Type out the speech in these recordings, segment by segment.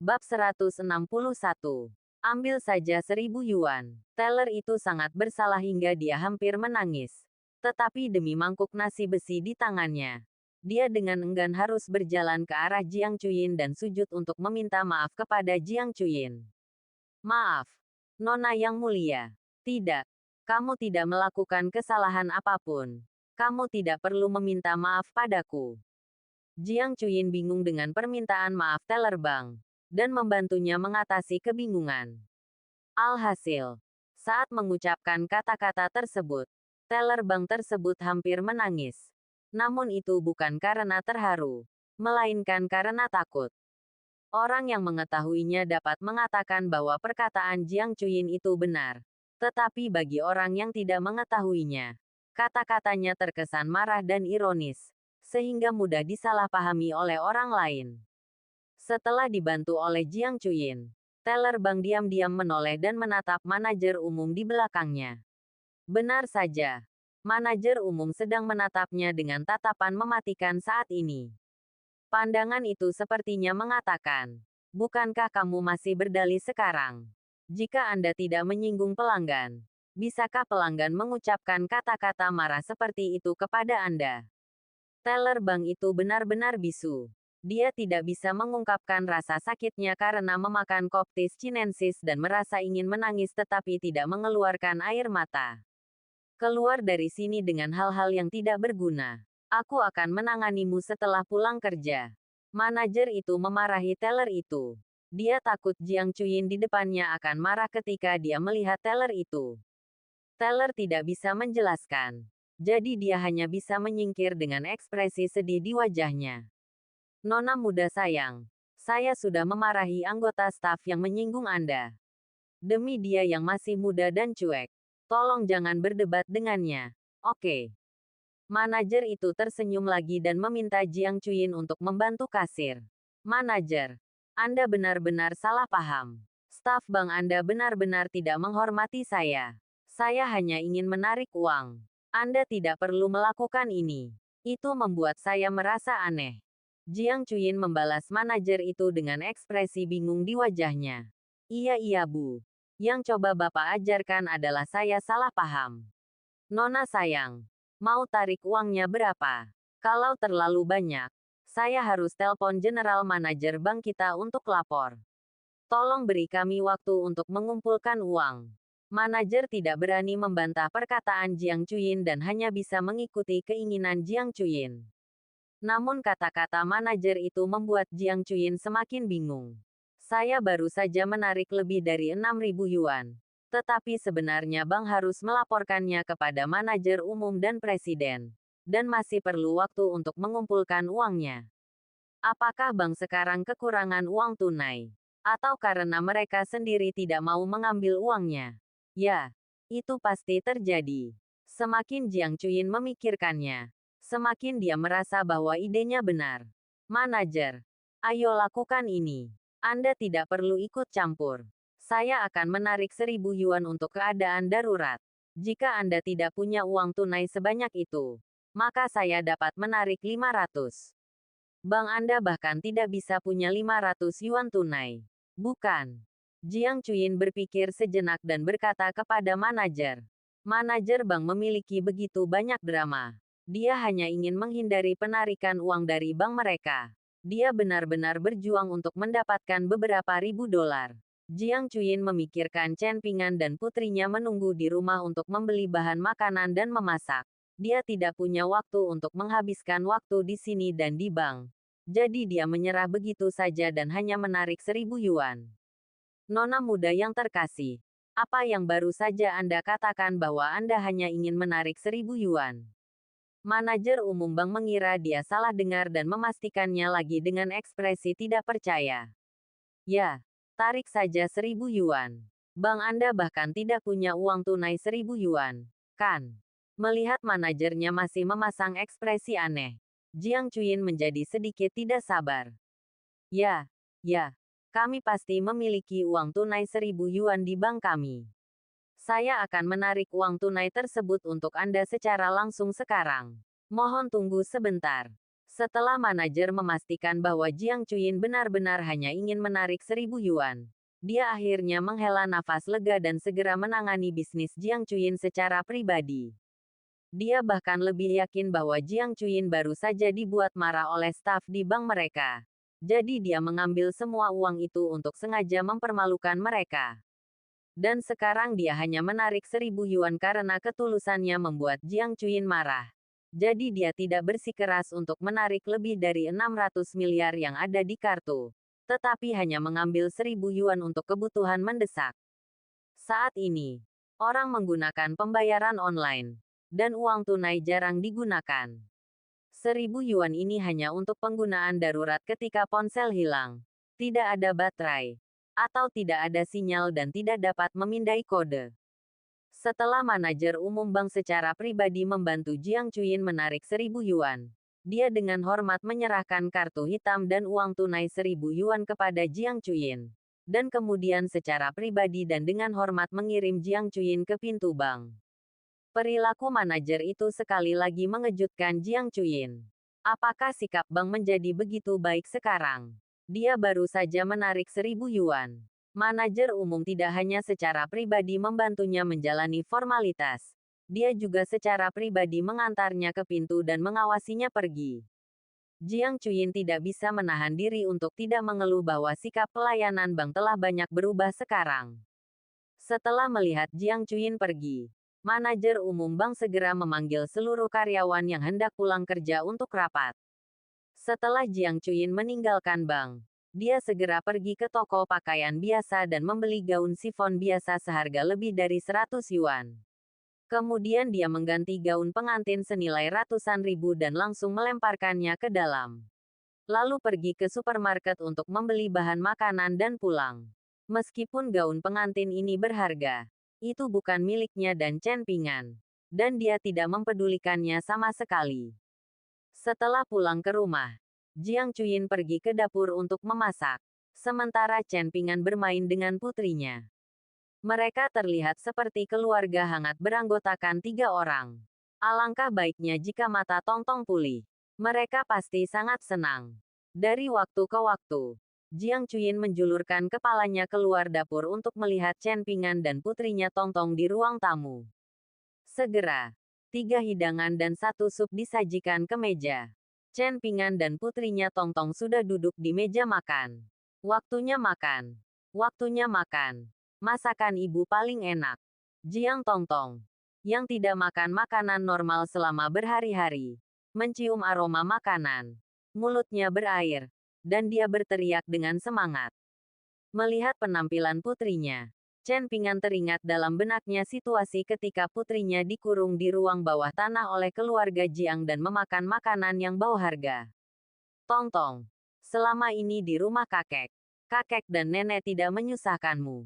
Bab 161. Ambil saja 1.000 yuan. Teller itu sangat bersalah hingga dia hampir menangis. Tetapi demi mangkuk nasi besi di tangannya, dia dengan enggan harus berjalan ke arah Jiang Chuyin dan sujud untuk meminta maaf kepada Jiang Chuyin. Maaf, Nona yang mulia. Tidak, kamu tidak melakukan kesalahan apapun. Kamu tidak perlu meminta maaf padaku. Jiang Chuyin bingung dengan permintaan maaf teller bank dan membantunya mengatasi kebingungan. Alhasil, saat mengucapkan kata-kata tersebut, teller bank tersebut hampir menangis. Namun itu bukan karena terharu, melainkan karena takut. Orang yang mengetahuinya dapat mengatakan bahwa perkataan Jiang Chuyin itu benar. Tetapi bagi orang yang tidak mengetahuinya, kata-katanya terkesan marah dan ironis, sehingga mudah disalahpahami oleh orang lain. Setelah dibantu oleh Jiang Chuyin, teller bank diam-diam menoleh dan menatap manajer umum di belakangnya. Benar saja, manajer umum sedang menatapnya dengan tatapan mematikan saat ini. Pandangan itu sepertinya mengatakan, bukankah kamu masih berdalih sekarang? Jika Anda tidak menyinggung pelanggan, bisakah pelanggan mengucapkan kata-kata marah seperti itu kepada Anda? Teller bank itu benar-benar bisu. Dia tidak bisa mengungkapkan rasa sakitnya karena memakan Coptis chinensis dan merasa ingin menangis tetapi tidak mengeluarkan air mata. Keluar dari sini dengan hal-hal yang tidak berguna. Aku akan menanganimu setelah pulang kerja. Manajer itu memarahi teller itu. Dia takut Jiang Chuyin di depannya akan marah ketika dia melihat teller itu. Teller tidak bisa menjelaskan. Jadi dia hanya bisa menyingkir dengan ekspresi sedih di wajahnya. Nona muda sayang, saya sudah memarahi anggota staf yang menyinggung Anda. Demi dia yang masih muda dan cuek, tolong jangan berdebat dengannya, oke? Manajer itu tersenyum lagi dan meminta Jiang Chuyin untuk membantu kasir. Manajer, Anda benar-benar salah paham. Staf bank Anda benar-benar tidak menghormati saya. Saya hanya ingin menarik uang. Anda tidak perlu melakukan ini. Itu membuat saya merasa aneh. Jiang Chuyin membalas manajer itu dengan ekspresi bingung di wajahnya. Iya Bu. Yang coba Bapak ajarkan adalah saya salah paham. Nona sayang, mau tarik uangnya berapa? Kalau terlalu banyak, saya harus telepon general manajer bank kita untuk lapor. Tolong beri kami waktu untuk mengumpulkan uang. Manajer tidak berani membantah perkataan Jiang Chuyin dan hanya bisa mengikuti keinginan Jiang Chuyin. Namun kata-kata manajer itu membuat Jiang Chuyin semakin bingung. Saya baru saja menarik lebih dari 6.000 yuan. Tetapi sebenarnya bank harus melaporkannya kepada manajer umum dan presiden. Dan masih perlu waktu untuk mengumpulkan uangnya. Apakah bank sekarang kekurangan uang tunai? Atau karena mereka sendiri tidak mau mengambil uangnya? Ya, itu pasti terjadi. Semakin Jiang Chuyin memikirkannya, semakin dia merasa bahwa idenya benar. Manajer, ayo lakukan ini. Anda tidak perlu ikut campur. Saya akan menarik 1.000 yuan untuk keadaan darurat. Jika Anda tidak punya uang tunai sebanyak itu, maka saya dapat menarik 500. Bank Anda bahkan tidak bisa punya 500 yuan tunai. Bukan. Jiang Chuyin berpikir sejenak dan berkata kepada manajer. Manajer bank memiliki begitu banyak drama. Dia hanya ingin menghindari penarikan uang dari bank mereka. Dia benar-benar berjuang untuk mendapatkan beberapa ribu dolar. Jiang Chuyin memikirkan Chen Pingan dan putrinya menunggu di rumah untuk membeli bahan makanan dan memasak. Dia tidak punya waktu untuk menghabiskan waktu di sini dan di bank. Jadi dia menyerah begitu saja dan hanya menarik 1.000 yuan. Nona muda yang terkasih, apa yang baru saja Anda katakan bahwa Anda hanya ingin menarik 1.000 yuan? Manajer umum bank mengira dia salah dengar dan memastikannya lagi dengan ekspresi tidak percaya. Ya, tarik saja 1.000 yuan. Bank Anda bahkan tidak punya uang tunai 1.000 yuan, kan? Melihat manajernya masih memasang ekspresi aneh, Jiang Chuyin menjadi sedikit tidak sabar. Ya, kami pasti memiliki uang tunai 1.000 yuan di bank kami. Saya akan menarik uang tunai tersebut untuk Anda secara langsung sekarang. Mohon tunggu sebentar. Setelah manajer memastikan bahwa Jiang Chuyin benar-benar hanya ingin menarik 1.000 yuan, dia akhirnya menghela nafas lega dan segera menangani bisnis Jiang Chuyin secara pribadi. Dia bahkan lebih yakin bahwa Jiang Chuyin baru saja dibuat marah oleh staf di bank mereka. Jadi dia mengambil semua uang itu untuk sengaja mempermalukan mereka. Dan sekarang dia hanya menarik 1.000 yuan karena ketulusannya membuat Jiang Chuyin marah. Jadi dia tidak bersikeras untuk menarik lebih dari 600 miliar yang ada di kartu. Tetapi hanya mengambil 1.000 yuan untuk kebutuhan mendesak. Saat ini, orang menggunakan pembayaran online. Dan uang tunai jarang digunakan. 1.000 yuan ini hanya untuk penggunaan darurat ketika ponsel hilang. Tidak ada baterai. Atau tidak ada sinyal dan tidak dapat memindai kode. Setelah manajer umum bank secara pribadi membantu Jiang Chuyin menarik 1.000 yuan, dia dengan hormat menyerahkan kartu hitam dan uang tunai 1.000 yuan kepada Jiang Chuyin. Dan kemudian secara pribadi dan dengan hormat mengirim Jiang Chuyin ke pintu bank. Perilaku manajer itu sekali lagi mengejutkan Jiang Chuyin. Apakah sikap bank menjadi begitu baik sekarang? Dia baru saja menarik 1.000 yuan. Manajer umum tidak hanya secara pribadi membantunya menjalani formalitas. Dia juga secara pribadi mengantarnya ke pintu dan mengawasinya pergi. Jiang Chuyin tidak bisa menahan diri untuk tidak mengeluh bahwa sikap pelayanan bank telah banyak berubah sekarang. Setelah melihat Jiang Chuyin pergi, manajer umum bank segera memanggil seluruh karyawan yang hendak pulang kerja untuk rapat. Setelah Jiang Chuyin meninggalkan bank, dia segera pergi ke toko pakaian biasa dan membeli gaun sifon biasa seharga lebih dari 100 yuan. Kemudian dia mengganti gaun pengantin senilai ratusan ribu dan langsung melemparkannya ke dalam. Lalu pergi ke supermarket untuk membeli bahan makanan dan pulang. Meskipun gaun pengantin ini berharga, itu bukan miliknya dan Chen Pingan. Dan dia tidak mempedulikannya sama sekali. Setelah pulang ke rumah, Jiang Chuyin pergi ke dapur untuk memasak. Sementara Chen Pingan bermain dengan putrinya. Mereka terlihat seperti keluarga hangat beranggotakan 3 orang. Alangkah baiknya jika mata Tongtong pulih. Mereka pasti sangat senang. Dari waktu ke waktu, Jiang Chuyin menjulurkan kepalanya keluar dapur untuk melihat Chen Pingan dan putrinya Tongtong di ruang tamu. Segera, 3 hidangan dan 1 sup disajikan ke meja. Chen Pingan dan putrinya Tongtong sudah duduk di meja makan. Waktunya makan. Waktunya makan. Masakan ibu paling enak. Jiang Tongtong, yang tidak makan makanan normal selama berhari-hari, mencium aroma makanan. Mulutnya berair. Dan dia berteriak dengan semangat. Melihat penampilan putrinya, Chen Pingan teringat dalam benaknya situasi ketika putrinya dikurung di ruang bawah tanah oleh keluarga Jiang dan memakan makanan yang bau harga. Tongtong, selama ini di rumah kakek dan nenek tidak menyusahkanmu.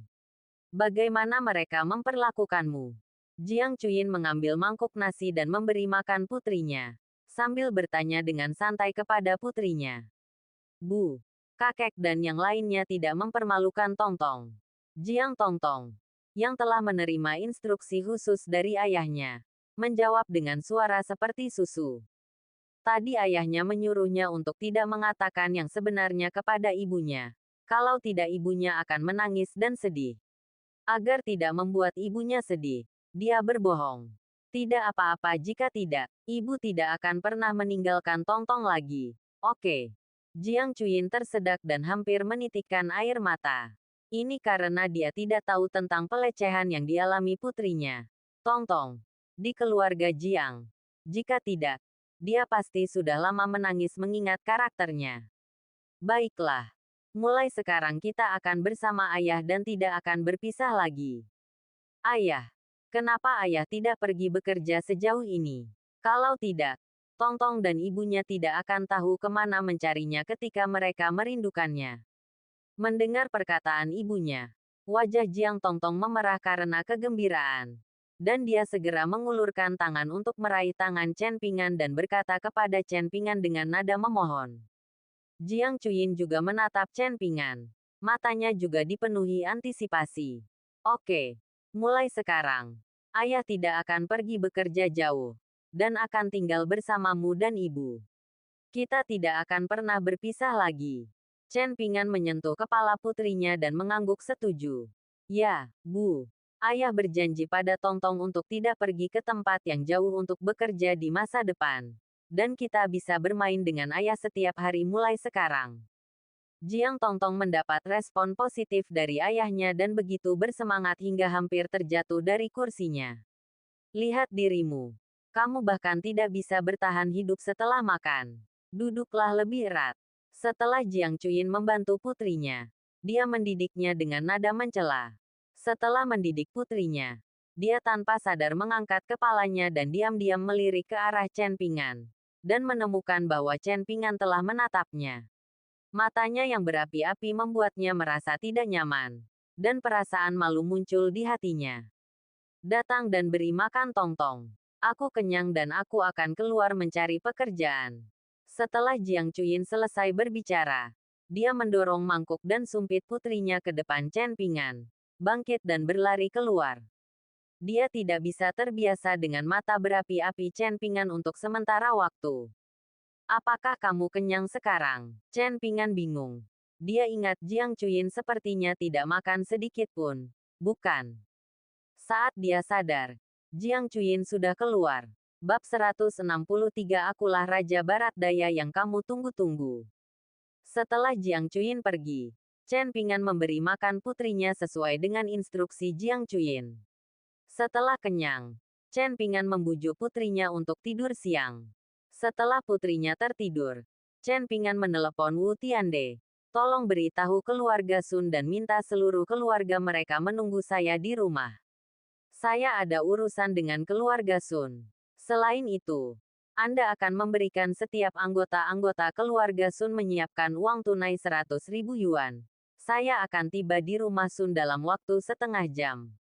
Bagaimana mereka memperlakukanmu? Jiang Chuyin mengambil mangkuk nasi dan memberi makan putrinya, sambil bertanya dengan santai kepada putrinya. Bu, kakek dan yang lainnya tidak mempermalukan Tongtong. Jiang Tongtong, yang telah menerima instruksi khusus dari ayahnya, menjawab dengan suara seperti susu. Tadi ayahnya menyuruhnya untuk tidak mengatakan yang sebenarnya kepada ibunya. Kalau tidak ibunya akan menangis dan sedih. Agar tidak membuat ibunya sedih, dia berbohong. Tidak apa-apa jika tidak, ibu tidak akan pernah meninggalkan Tongtong lagi. Oke. Jiang Chuyin tersedak dan hampir menitikkan air mata. Ini karena dia tidak tahu tentang pelecehan yang dialami putrinya, Tongtong, di keluarga Jiang. Jika tidak, dia pasti sudah lama menangis mengingat karakternya. Baiklah. Mulai sekarang kita akan bersama ayah dan tidak akan berpisah lagi. Ayah. Kenapa ayah tidak pergi bekerja sejauh ini? Kalau tidak, Tongtong dan ibunya tidak akan tahu kemana mencarinya ketika mereka merindukannya. Mendengar perkataan ibunya, wajah Jiang Tongtong memerah karena kegembiraan. Dan dia segera mengulurkan tangan untuk meraih tangan Chen Pingan dan berkata kepada Chen Pingan dengan nada memohon. Jiang Chuyin juga menatap Chen Pingan. Matanya juga dipenuhi antisipasi. Oke, mulai sekarang, ayah tidak akan pergi bekerja jauh, dan akan tinggal bersamamu dan ibu. Kita tidak akan pernah berpisah lagi. Chen Pingan menyentuh kepala putrinya dan mengangguk setuju. Ya, Bu. Ayah berjanji pada Tongtong untuk tidak pergi ke tempat yang jauh untuk bekerja di masa depan. Dan kita bisa bermain dengan ayah setiap hari mulai sekarang. Jiang Tongtong mendapat respon positif dari ayahnya dan begitu bersemangat hingga hampir terjatuh dari kursinya. Lihat dirimu. Kamu bahkan tidak bisa bertahan hidup setelah makan. Duduklah lebih erat. Setelah Jiang Chuyin membantu putrinya, dia mendidiknya dengan nada mencela. Setelah mendidik putrinya, dia tanpa sadar mengangkat kepalanya dan diam-diam melirik ke arah Chen Pingan. Dan menemukan bahwa Chen Pingan telah menatapnya. Matanya yang berapi-api membuatnya merasa tidak nyaman. Dan perasaan malu muncul di hatinya. Datang dan beri makan Tongtong. Aku kenyang dan aku akan keluar mencari pekerjaan. Setelah Jiang Chuyin selesai berbicara, dia mendorong mangkuk dan sumpit putrinya ke depan Chen Pingan, bangkit dan berlari keluar. Dia tidak bisa terbiasa dengan mata berapi-api Chen Pingan untuk sementara waktu. Apakah kamu kenyang sekarang? Chen Pingan bingung. Dia ingat Jiang Chuyin sepertinya tidak makan sedikit pun. Bukan. Saat dia sadar, Jiang Chuyin sudah keluar. Bab 163 Akulah Raja Barat Daya yang kamu tunggu-tunggu. Setelah Jiang Chuyin pergi, Chen Pingan memberi makan putrinya sesuai dengan instruksi Jiang Chuyin. Setelah kenyang, Chen Pingan membujuk putrinya untuk tidur siang. Setelah putrinya tertidur, Chen Pingan menelepon Wu Tiande. Tolong beritahu keluarga Sun dan minta seluruh keluarga mereka menunggu saya di rumah. Saya ada urusan dengan keluarga Sun. Selain itu, Anda akan memberikan setiap anggota-anggota keluarga Sun menyiapkan uang tunai 100.000 yuan. Saya akan tiba di rumah Sun dalam waktu setengah jam.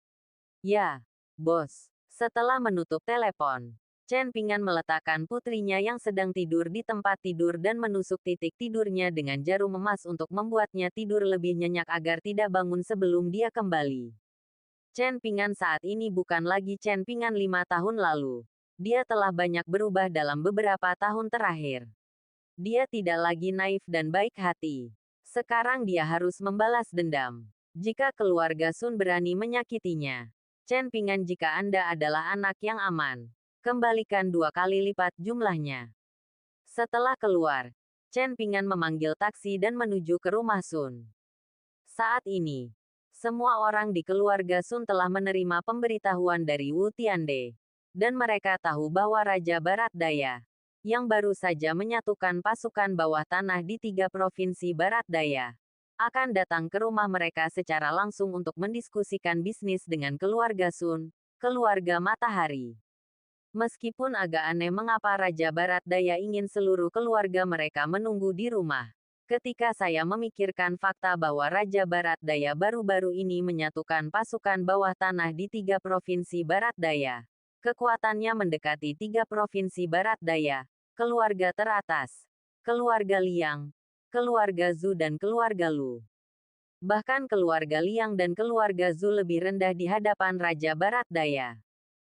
Ya, bos. Setelah menutup telepon, Chen Pingan meletakkan putrinya yang sedang tidur di tempat tidur dan menusuk titik tidurnya dengan jarum emas untuk membuatnya tidur lebih nyenyak agar tidak bangun sebelum dia kembali. Chen Pingan saat ini bukan lagi Chen Pingan 5 tahun lalu. Dia telah banyak berubah dalam beberapa tahun terakhir. Dia tidak lagi naif dan baik hati. Sekarang dia harus membalas dendam. Jika keluarga Sun berani menyakitinya, Chen Pingan, jika Anda adalah anak yang aman, kembalikan 2 kali lipat jumlahnya. Setelah keluar, Chen Pingan memanggil taksi dan menuju ke rumah Sun. Saat ini, semua orang di keluarga Sun telah menerima pemberitahuan dari Wu Tiande. Dan mereka tahu bahwa Raja Barat Daya, yang baru saja menyatukan pasukan bawah tanah di 3 provinsi Barat Daya, akan datang ke rumah mereka secara langsung untuk mendiskusikan bisnis dengan keluarga Sun, keluarga Matahari. Meskipun agak aneh mengapa Raja Barat Daya ingin seluruh keluarga mereka menunggu di rumah. Ketika saya memikirkan fakta bahwa Raja Barat Daya baru-baru ini menyatukan pasukan bawah tanah di 3 provinsi Barat Daya. Kekuatannya mendekati 3 provinsi Barat Daya, keluarga teratas, keluarga Liang, keluarga Zhu dan keluarga Lu. Bahkan keluarga Liang dan keluarga Zhu lebih rendah di hadapan Raja Barat Daya.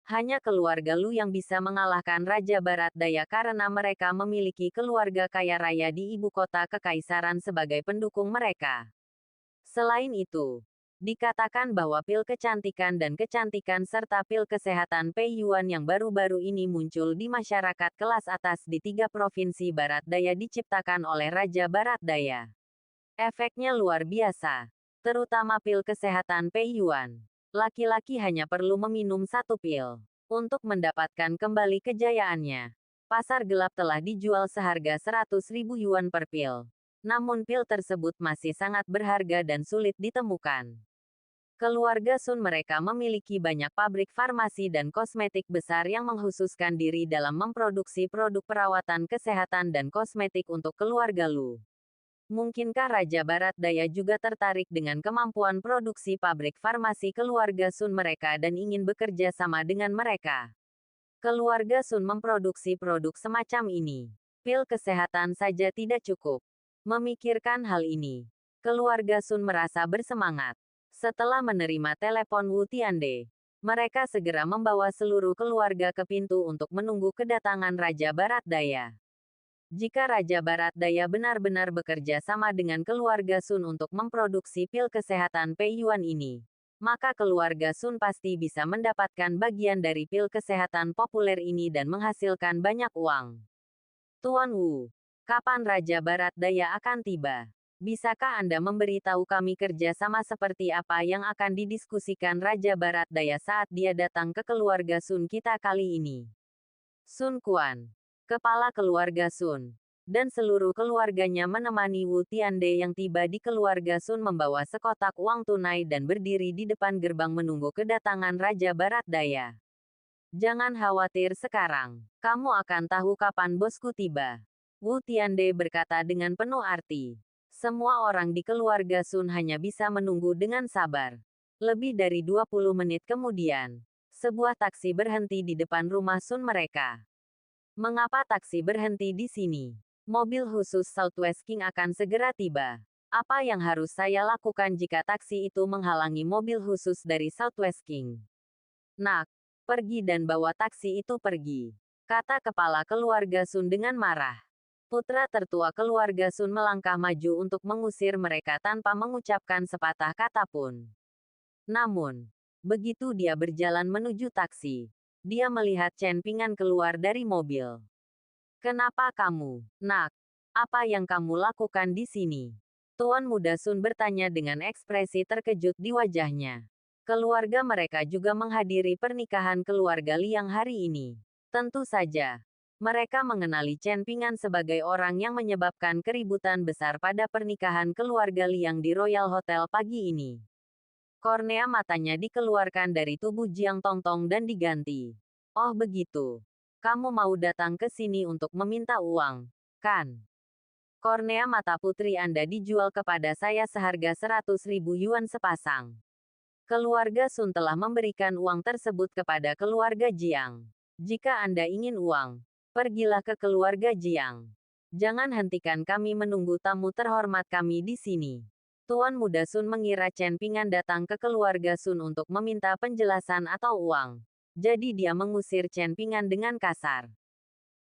Hanya keluarga Lu yang bisa mengalahkan Raja Barat Daya karena mereka memiliki keluarga kaya raya di ibu kota kekaisaran sebagai pendukung mereka. Selain itu, dikatakan bahwa pil kecantikan dan kecantikan serta pil kesehatan Pei Yuan yang baru-baru ini muncul di masyarakat kelas atas di 3 provinsi Barat Daya diciptakan oleh Raja Barat Daya. Efeknya luar biasa, terutama pil kesehatan Pei Yuan. Laki-laki hanya perlu meminum 1 pil untuk mendapatkan kembali kejayaannya. Pasar gelap telah dijual seharga 100.000 yuan per pil. Namun pil tersebut masih sangat berharga dan sulit ditemukan. Keluarga Sun mereka memiliki banyak pabrik farmasi dan kosmetik besar yang mengkhususkan diri dalam memproduksi produk perawatan kesehatan dan kosmetik untuk keluarga Lu. Mungkinkah Raja Barat Daya juga tertarik dengan kemampuan produksi pabrik farmasi keluarga Sun mereka dan ingin bekerja sama dengan mereka? Keluarga Sun memproduksi produk semacam ini. Pil kesehatan saja tidak cukup. Memikirkan hal ini, keluarga Sun merasa bersemangat. Setelah menerima telepon Wu Tiande, mereka segera membawa seluruh keluarga ke pintu untuk menunggu kedatangan Raja Barat Daya. Jika Raja Barat Daya benar-benar bekerja sama dengan keluarga Sun untuk memproduksi pil kesehatan Pei Yuan ini, maka keluarga Sun pasti bisa mendapatkan bagian dari pil kesehatan populer ini dan menghasilkan banyak uang. Tuan Wu, kapan Raja Barat Daya akan tiba? Bisakah Anda memberitahu kami kerja sama seperti apa yang akan didiskusikan Raja Barat Daya saat dia datang ke keluarga Sun kita kali ini? Sun Quan, kepala keluarga Sun, dan seluruh keluarganya menemani Wu Tiande yang tiba di keluarga Sun membawa sekotak uang tunai dan berdiri di depan gerbang menunggu kedatangan Raja Barat Daya. Jangan khawatir sekarang, kamu akan tahu kapan bosku tiba. Wu Tiande berkata dengan penuh arti. Semua orang di keluarga Sun hanya bisa menunggu dengan sabar. Lebih dari 20 menit kemudian, sebuah taksi berhenti di depan rumah Sun mereka. Mengapa taksi berhenti di sini? Mobil khusus Southwest King akan segera tiba. Apa yang harus saya lakukan jika taksi itu menghalangi mobil khusus dari Southwest King? Nak, pergi dan bawa taksi itu pergi, kata kepala keluarga Sun dengan marah. Putra tertua keluarga Sun melangkah maju untuk mengusir mereka tanpa mengucapkan sepatah kata pun. Namun, begitu dia berjalan menuju taksi, dia melihat Chen Pingan keluar dari mobil. Kenapa kamu, nak? Apa yang kamu lakukan di sini? Tuan Muda Sun bertanya dengan ekspresi terkejut di wajahnya. Keluarga mereka juga menghadiri pernikahan keluarga Liang hari ini. Tentu saja, mereka mengenali Chen Pingan sebagai orang yang menyebabkan keributan besar pada pernikahan keluarga Liang di Royal Hotel pagi ini. Kornea matanya dikeluarkan dari tubuh Jiang Tongtong dan diganti. Oh begitu. Kamu mau datang ke sini untuk meminta uang, kan? Kornea mata putri Anda dijual kepada saya seharga 100.000 yuan sepasang. Keluarga Sun telah memberikan uang tersebut kepada keluarga Jiang. Jika Anda ingin uang, pergilah ke keluarga Jiang. Jangan hentikan kami menunggu tamu terhormat kami di sini. Tuan Muda Sun mengira Chen Pingan datang ke keluarga Sun untuk meminta penjelasan atau uang. Jadi dia mengusir Chen Pingan dengan kasar.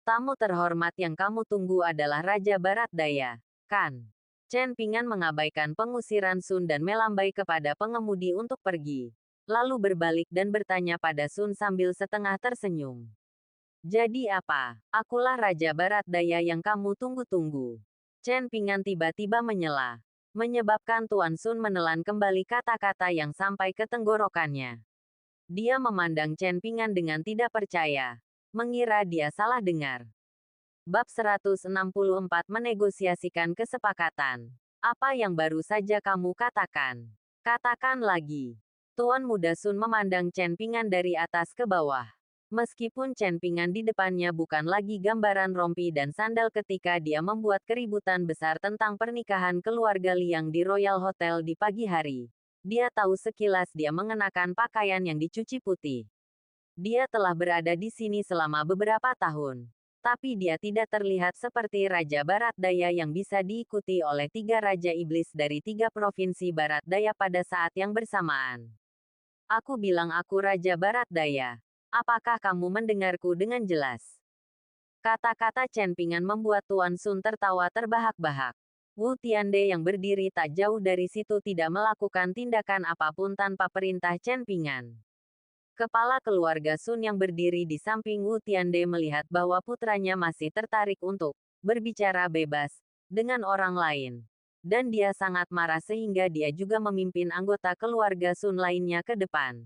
Tamu terhormat yang kamu tunggu adalah Raja Barat Daya, kan? Chen Pingan mengabaikan pengusiran Sun dan melambai kepada pengemudi untuk pergi. Lalu berbalik dan bertanya pada Sun sambil setengah tersenyum. Jadi apa? Akulah Raja Barat Daya yang kamu tunggu-tunggu. Chen Pingan tiba-tiba menyela, menyebabkan Tuan Sun menelan kembali kata-kata yang sampai ke tenggorokannya. Dia memandang Chen Pingan dengan tidak percaya, mengira dia salah dengar. Bab 164 menegosiasikan kesepakatan. Apa yang baru saja kamu katakan? Katakan lagi. Tuan Muda Sun memandang Chen Pingan dari atas ke bawah. Meskipun Chen Pingan di depannya bukan lagi gambaran rompi dan sandal ketika dia membuat keributan besar tentang pernikahan keluarga Liang di Royal Hotel di pagi hari. Dia tahu sekilas dia mengenakan pakaian yang dicuci putih. Dia telah berada di sini selama beberapa tahun. Tapi dia tidak terlihat seperti Raja Barat Daya yang bisa diikuti oleh 3 Raja Iblis dari 3 provinsi Barat Daya pada saat yang bersamaan. Aku bilang aku Raja Barat Daya. Apakah kamu mendengarku dengan jelas? Kata-kata Chen Pingan membuat Tuan Sun tertawa terbahak-bahak. Wu Tiande yang berdiri tak jauh dari situ tidak melakukan tindakan apapun tanpa perintah Chen Pingan. Kepala keluarga Sun yang berdiri di samping Wu Tiande melihat bahwa putranya masih tertarik untuk berbicara bebas dengan orang lain. Dan dia sangat marah sehingga dia juga memimpin anggota keluarga Sun lainnya ke depan.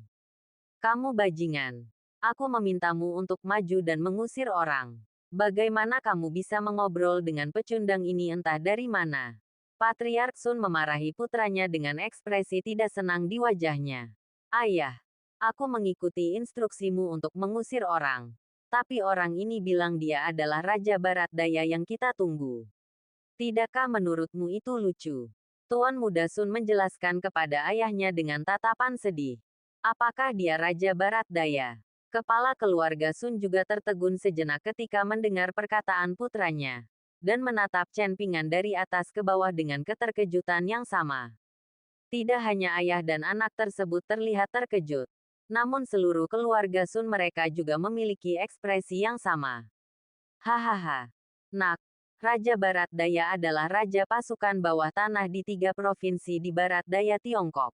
Kamu bajingan. Aku memintamu untuk maju dan mengusir orang. Bagaimana kamu bisa mengobrol dengan pecundang ini entah dari mana? Patriark Sun memarahi putranya dengan ekspresi tidak senang di wajahnya. Ayah, aku mengikuti instruksimu untuk mengusir orang. Tapi orang ini bilang dia adalah Raja Barat Daya yang kita tunggu. Tidakkah menurutmu itu lucu? Tuan Muda Sun menjelaskan kepada ayahnya dengan tatapan sedih. Apakah dia Raja Barat Daya? Kepala keluarga Sun juga tertegun sejenak ketika mendengar perkataan putranya, dan menatap Chen Pingan dari atas ke bawah dengan keterkejutan yang sama. Tidak hanya ayah dan anak tersebut terlihat terkejut, namun seluruh keluarga Sun mereka juga memiliki ekspresi yang sama. Hahaha. Nak, Raja Barat Daya adalah raja pasukan bawah tanah di 3 provinsi di Barat Daya Tiongkok.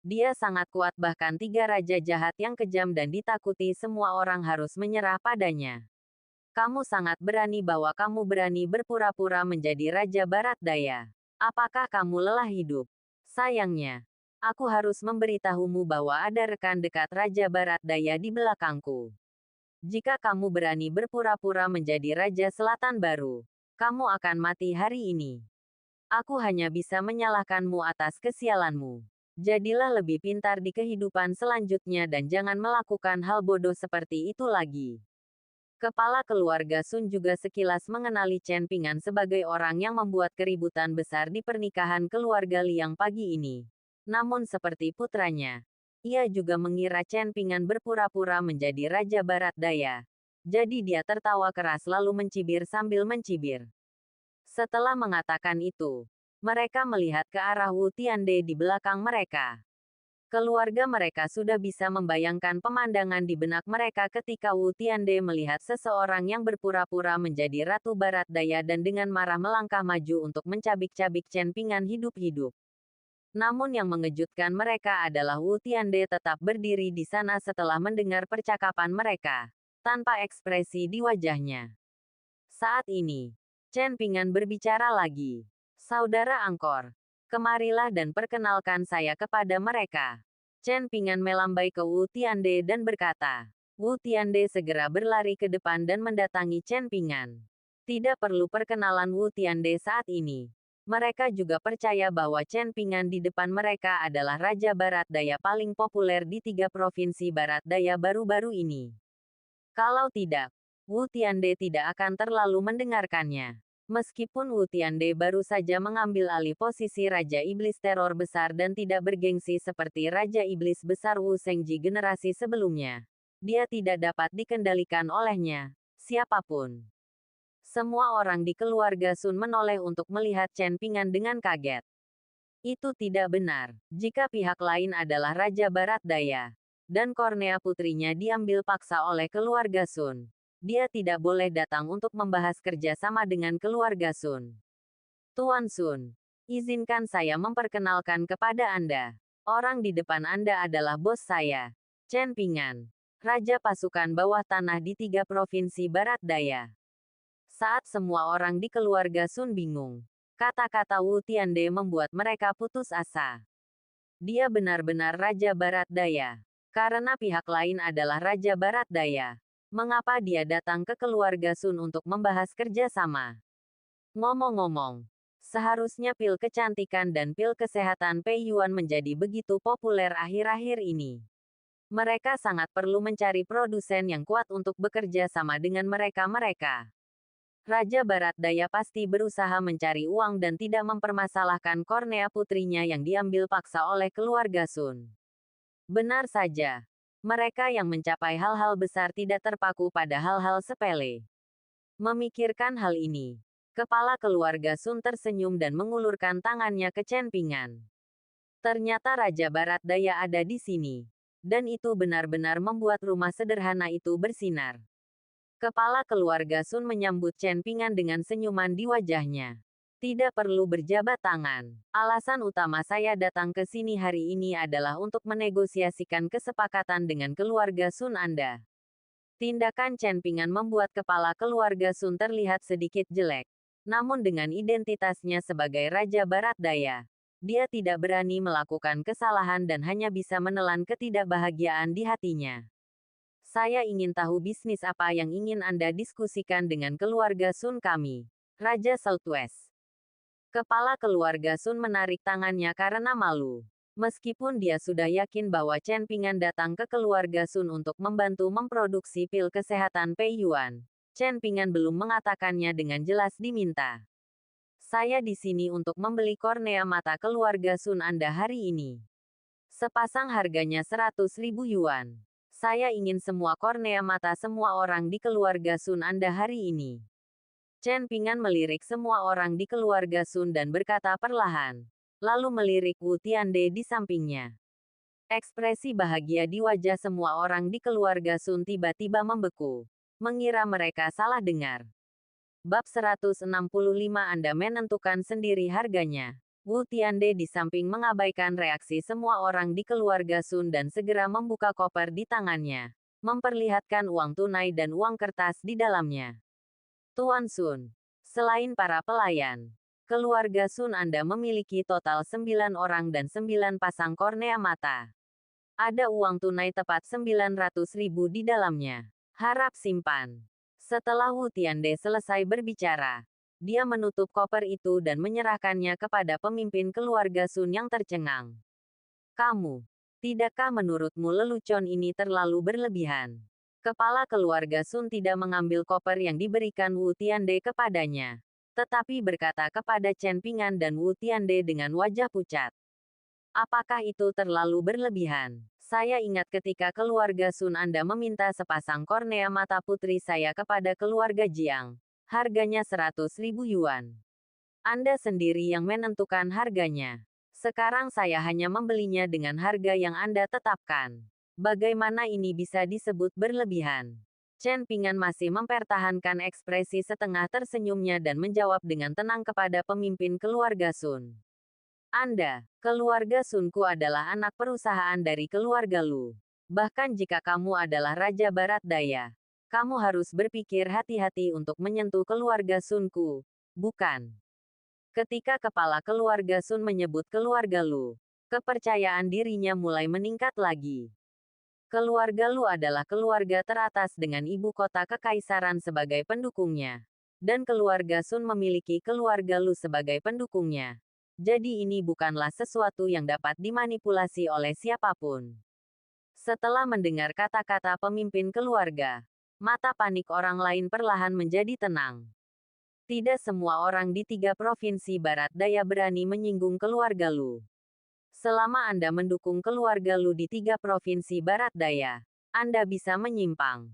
Dia sangat kuat, bahkan 3 raja jahat yang kejam dan ditakuti semua orang harus menyerah padanya. Kamu sangat berani bahwa kamu berani berpura-pura menjadi Raja Barat Daya. Apakah kamu lelah hidup? Sayangnya, aku harus memberitahumu bahwa ada rekan dekat Raja Barat Daya di belakangku. Jika kamu berani berpura-pura menjadi Raja Selatan baru, kamu akan mati hari ini. Aku hanya bisa menyalahkanmu atas kesialanmu. Jadilah lebih pintar di kehidupan selanjutnya dan jangan melakukan hal bodoh seperti itu lagi. Kepala keluarga Sun juga sekilas mengenali Chen Ping'an sebagai orang yang membuat keributan besar di pernikahan keluarga Liang pagi ini. Namun seperti putranya, ia juga mengira Chen Ping'an berpura-pura menjadi Raja Barat Daya. Jadi dia tertawa keras lalu mencibir sambil mencibir. Setelah mengatakan itu, mereka melihat ke arah Wu Tiande di belakang mereka. Keluarga mereka sudah bisa membayangkan pemandangan di benak mereka ketika Wu Tiande melihat seseorang yang berpura-pura menjadi Ratu Barat Daya dan dengan marah melangkah maju untuk mencabik-cabik Chen Ping'an hidup-hidup. Namun yang mengejutkan mereka adalah Wu Tiande tetap berdiri di sana setelah mendengar percakapan mereka, tanpa ekspresi di wajahnya. Saat ini, Chen Ping'an berbicara lagi. Saudara Angkor, kemarilah dan perkenalkan saya kepada mereka. Chen Ping'an melambai ke Wu Tiande dan berkata. Wu Tiande segera berlari ke depan dan mendatangi Chen Ping'an. Tidak perlu perkenalan Wu Tiande saat ini. Mereka juga percaya bahwa Chen Ping'an di depan mereka adalah Raja Barat Daya paling populer di 3 provinsi Barat Daya baru-baru ini. Kalau tidak, Wu Tiande tidak akan terlalu mendengarkannya. Meskipun Wu Tiande baru saja mengambil alih posisi Raja Iblis Teror Besar dan tidak bergengsi seperti Raja Iblis Besar Wu Shengji generasi sebelumnya, dia tidak dapat dikendalikan olehnya, siapapun. Semua orang di keluarga Sun menoleh untuk melihat Chen Ping'an dengan kaget. Itu tidak benar. Jika pihak lain adalah Raja Barat Daya, dan Kornea putrinya diambil paksa oleh keluarga Sun, dia tidak boleh datang untuk membahas kerjasama dengan keluarga Sun. Tuan Sun, izinkan saya memperkenalkan kepada Anda. Orang di depan Anda adalah bos saya, Chen Ping'an, Raja Pasukan Bawah Tanah di 3 provinsi Barat Daya. Saat semua orang di keluarga Sun bingung, kata-kata Wu Tiande membuat mereka putus asa. Dia benar-benar Raja Barat Daya. Karena pihak lain adalah Raja Barat Daya, mengapa dia datang ke keluarga Sun untuk membahas kerjasama? Ngomong-ngomong, seharusnya pil kecantikan dan pil kesehatan Pei Yuan menjadi begitu populer akhir-akhir ini. Mereka sangat perlu mencari produsen yang kuat untuk bekerja sama dengan mereka-mereka. Raja Barat Daya pasti berusaha mencari uang dan tidak mempermasalahkan Kornea putrinya yang diambil paksa oleh keluarga Sun. Benar saja. Mereka yang mencapai hal-hal besar tidak terpaku pada hal-hal sepele. Memikirkan hal ini, kepala keluarga Sun tersenyum dan mengulurkan tangannya ke Chen Ping'an. Ternyata Raja Barat Daya ada di sini. Dan itu benar-benar membuat rumah sederhana itu bersinar. Kepala keluarga Sun menyambut Chen Ping'an dengan senyuman di wajahnya. Tidak perlu berjabat tangan. Alasan utama saya datang ke sini hari ini adalah untuk menegosiasikan kesepakatan dengan keluarga Sun Anda. Tindakan Chen Ping'an membuat kepala keluarga Sun terlihat sedikit jelek. Namun dengan identitasnya sebagai Raja Barat Daya, dia tidak berani melakukan kesalahan dan hanya bisa menelan ketidakbahagiaan di hatinya. Saya ingin tahu bisnis apa yang ingin Anda diskusikan dengan keluarga Sun kami, Raja Southwest. Kepala keluarga Sun menarik tangannya karena malu. Meskipun dia sudah yakin bahwa Chen Ping'an datang ke keluarga Sun untuk membantu memproduksi pil kesehatan Pei Yuan, Chen Ping'an belum mengatakannya dengan jelas diminta. Saya di sini untuk membeli kornea mata keluarga Sun Anda hari ini. Sepasang harganya 100.000 yuan. Saya ingin semua kornea mata semua orang di keluarga Sun Anda hari ini. Chen Ping'an melirik semua orang di keluarga Sun dan berkata perlahan. Lalu melirik Wu Tiande di sampingnya. Ekspresi bahagia di wajah semua orang di keluarga Sun tiba-tiba membeku. Mengira mereka salah dengar. Bab 165 Anda menentukan sendiri harganya. Wu Tiande di samping mengabaikan reaksi semua orang di keluarga Sun dan segera membuka koper di tangannya, memperlihatkan uang tunai dan uang kertas di dalamnya. Tuan Sun, selain para pelayan, keluarga Sun Anda memiliki total 9 orang dan 9 pasang kornea mata. Ada uang tunai tepat 900.000 di dalamnya. Harap simpan. Setelah Wu Tiande selesai berbicara, dia menutup koper itu dan menyerahkannya kepada pemimpin keluarga Sun yang tercengang. Kamu, tidakkah menurutmu lelucon ini terlalu berlebihan? Kepala keluarga Sun tidak mengambil koper yang diberikan Wu Tiande kepadanya, tetapi berkata kepada Chen Pingan dan Wu Tiande dengan wajah pucat. Apakah itu terlalu berlebihan? Saya ingat ketika keluarga Sun Anda meminta sepasang kornea mata putri saya kepada keluarga Jiang. Harganya 100.000 yuan. Anda sendiri yang menentukan harganya. Sekarang saya hanya membelinya dengan harga yang Anda tetapkan. Bagaimana ini bisa disebut berlebihan? Chen Pingan masih mempertahankan ekspresi setengah tersenyumnya dan menjawab dengan tenang kepada pemimpin keluarga Sun. Anda, keluarga Sunku adalah anak perusahaan dari keluarga Lu. Bahkan jika kamu adalah Raja Barat Daya, kamu harus berpikir hati-hati untuk menyentuh keluarga Sunku, bukan? Ketika kepala keluarga Sun menyebut keluarga Lu, kepercayaan dirinya mulai meningkat lagi. Keluarga Lu adalah keluarga teratas dengan ibu kota kekaisaran sebagai pendukungnya. Dan keluarga Sun memiliki keluarga Lu sebagai pendukungnya. Jadi ini bukanlah sesuatu yang dapat dimanipulasi oleh siapapun. Setelah mendengar kata-kata pemimpin keluarga, mata panik orang lain perlahan menjadi tenang. Tidak semua orang di 3 provinsi Barat Daya berani menyinggung keluarga Lu. Selama Anda mendukung keluarga Lu di 3 provinsi Barat Daya, Anda bisa menyimpang.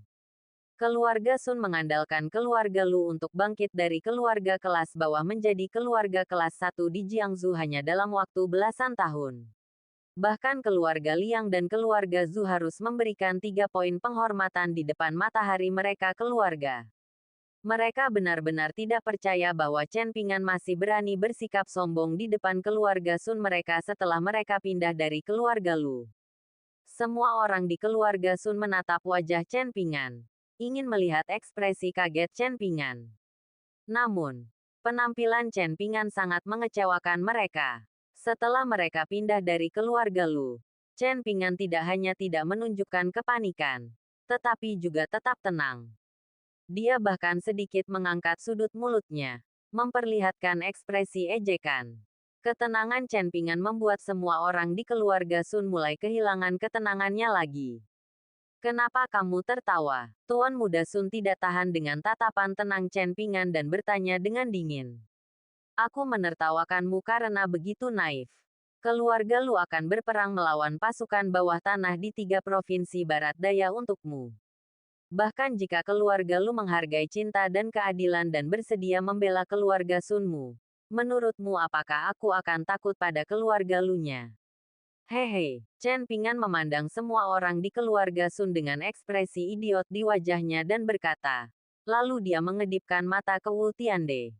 Keluarga Sun mengandalkan keluarga Lu untuk bangkit dari keluarga kelas bawah menjadi keluarga kelas 1 di Jiangsu hanya dalam waktu belasan tahun. Bahkan keluarga Liang dan keluarga Zhu harus memberikan 3 poin penghormatan di depan matahari mereka keluarga. Mereka benar-benar tidak percaya bahwa Chen Pingan masih berani bersikap sombong di depan keluarga Sun mereka setelah mereka pindah dari keluarga Lu. Semua orang di keluarga Sun menatap wajah Chen Pingan, ingin melihat ekspresi kaget Chen Pingan. Namun, penampilan Chen Pingan sangat mengecewakan mereka. Setelah mereka pindah dari keluarga Lu, Chen Pingan tidak hanya tidak menunjukkan kepanikan, tetapi juga tetap tenang. Dia bahkan sedikit mengangkat sudut mulutnya, memperlihatkan ekspresi ejekan. Ketenangan Chen Pingan membuat semua orang di keluarga Sun mulai kehilangan ketenangannya lagi. Kenapa kamu tertawa? Tuan muda Sun tidak tahan dengan tatapan tenang Chen Pingan dan bertanya dengan dingin. Aku menertawakanmu karena begitu naif. Keluarga Lu akan berperang melawan pasukan bawah tanah di 3 provinsi Barat Daya untukmu. Bahkan jika keluarga Lu menghargai cinta dan keadilan dan bersedia membela keluarga Sunmu, menurutmu apakah aku akan takut pada keluarga Lu-nya? Hehe, Chen Pingan memandang semua orang di keluarga Sun dengan ekspresi idiot di wajahnya dan berkata. Lalu dia mengedipkan mata ke Wu Tiande.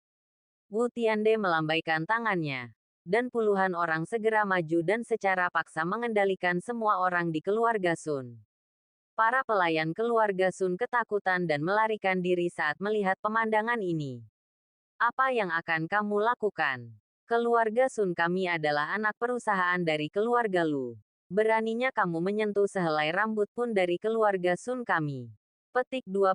Wu Tiande melambaikan tangannya. Dan puluhan orang segera maju dan secara paksa mengendalikan semua orang di keluarga Sun. Para pelayan keluarga Sun ketakutan dan melarikan diri saat melihat pemandangan ini. Apa yang akan kamu lakukan? Keluarga Sun kami adalah anak perusahaan dari keluarga Lu. Beraninya kamu menyentuh sehelai rambut pun dari keluarga Sun kami. Petik 2.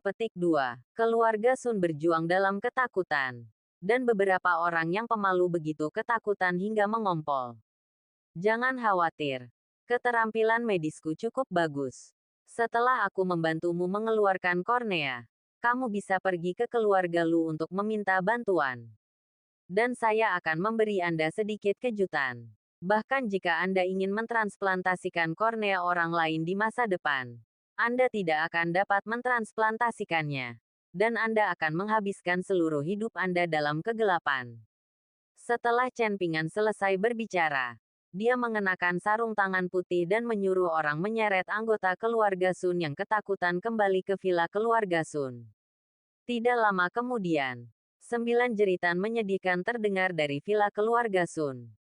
Keluarga Sun berjuang dalam ketakutan. Dan beberapa orang yang pemalu begitu ketakutan hingga mengompol. Jangan khawatir. Keterampilan medisku cukup bagus. Setelah aku membantumu mengeluarkan kornea, kamu bisa pergi ke keluarga Lu untuk meminta bantuan. Dan saya akan memberi Anda sedikit kejutan. Bahkan jika Anda ingin mentransplantasikan kornea orang lain di masa depan, Anda tidak akan dapat mentransplantasikannya. Dan Anda akan menghabiskan seluruh hidup Anda dalam kegelapan. Setelah Chen Pingan selesai berbicara, dia mengenakan sarung tangan putih dan menyuruh orang menyeret anggota keluarga Sun yang ketakutan kembali ke villa keluarga Sun. Tidak lama kemudian, 9 jeritan menyedihkan terdengar dari villa keluarga Sun.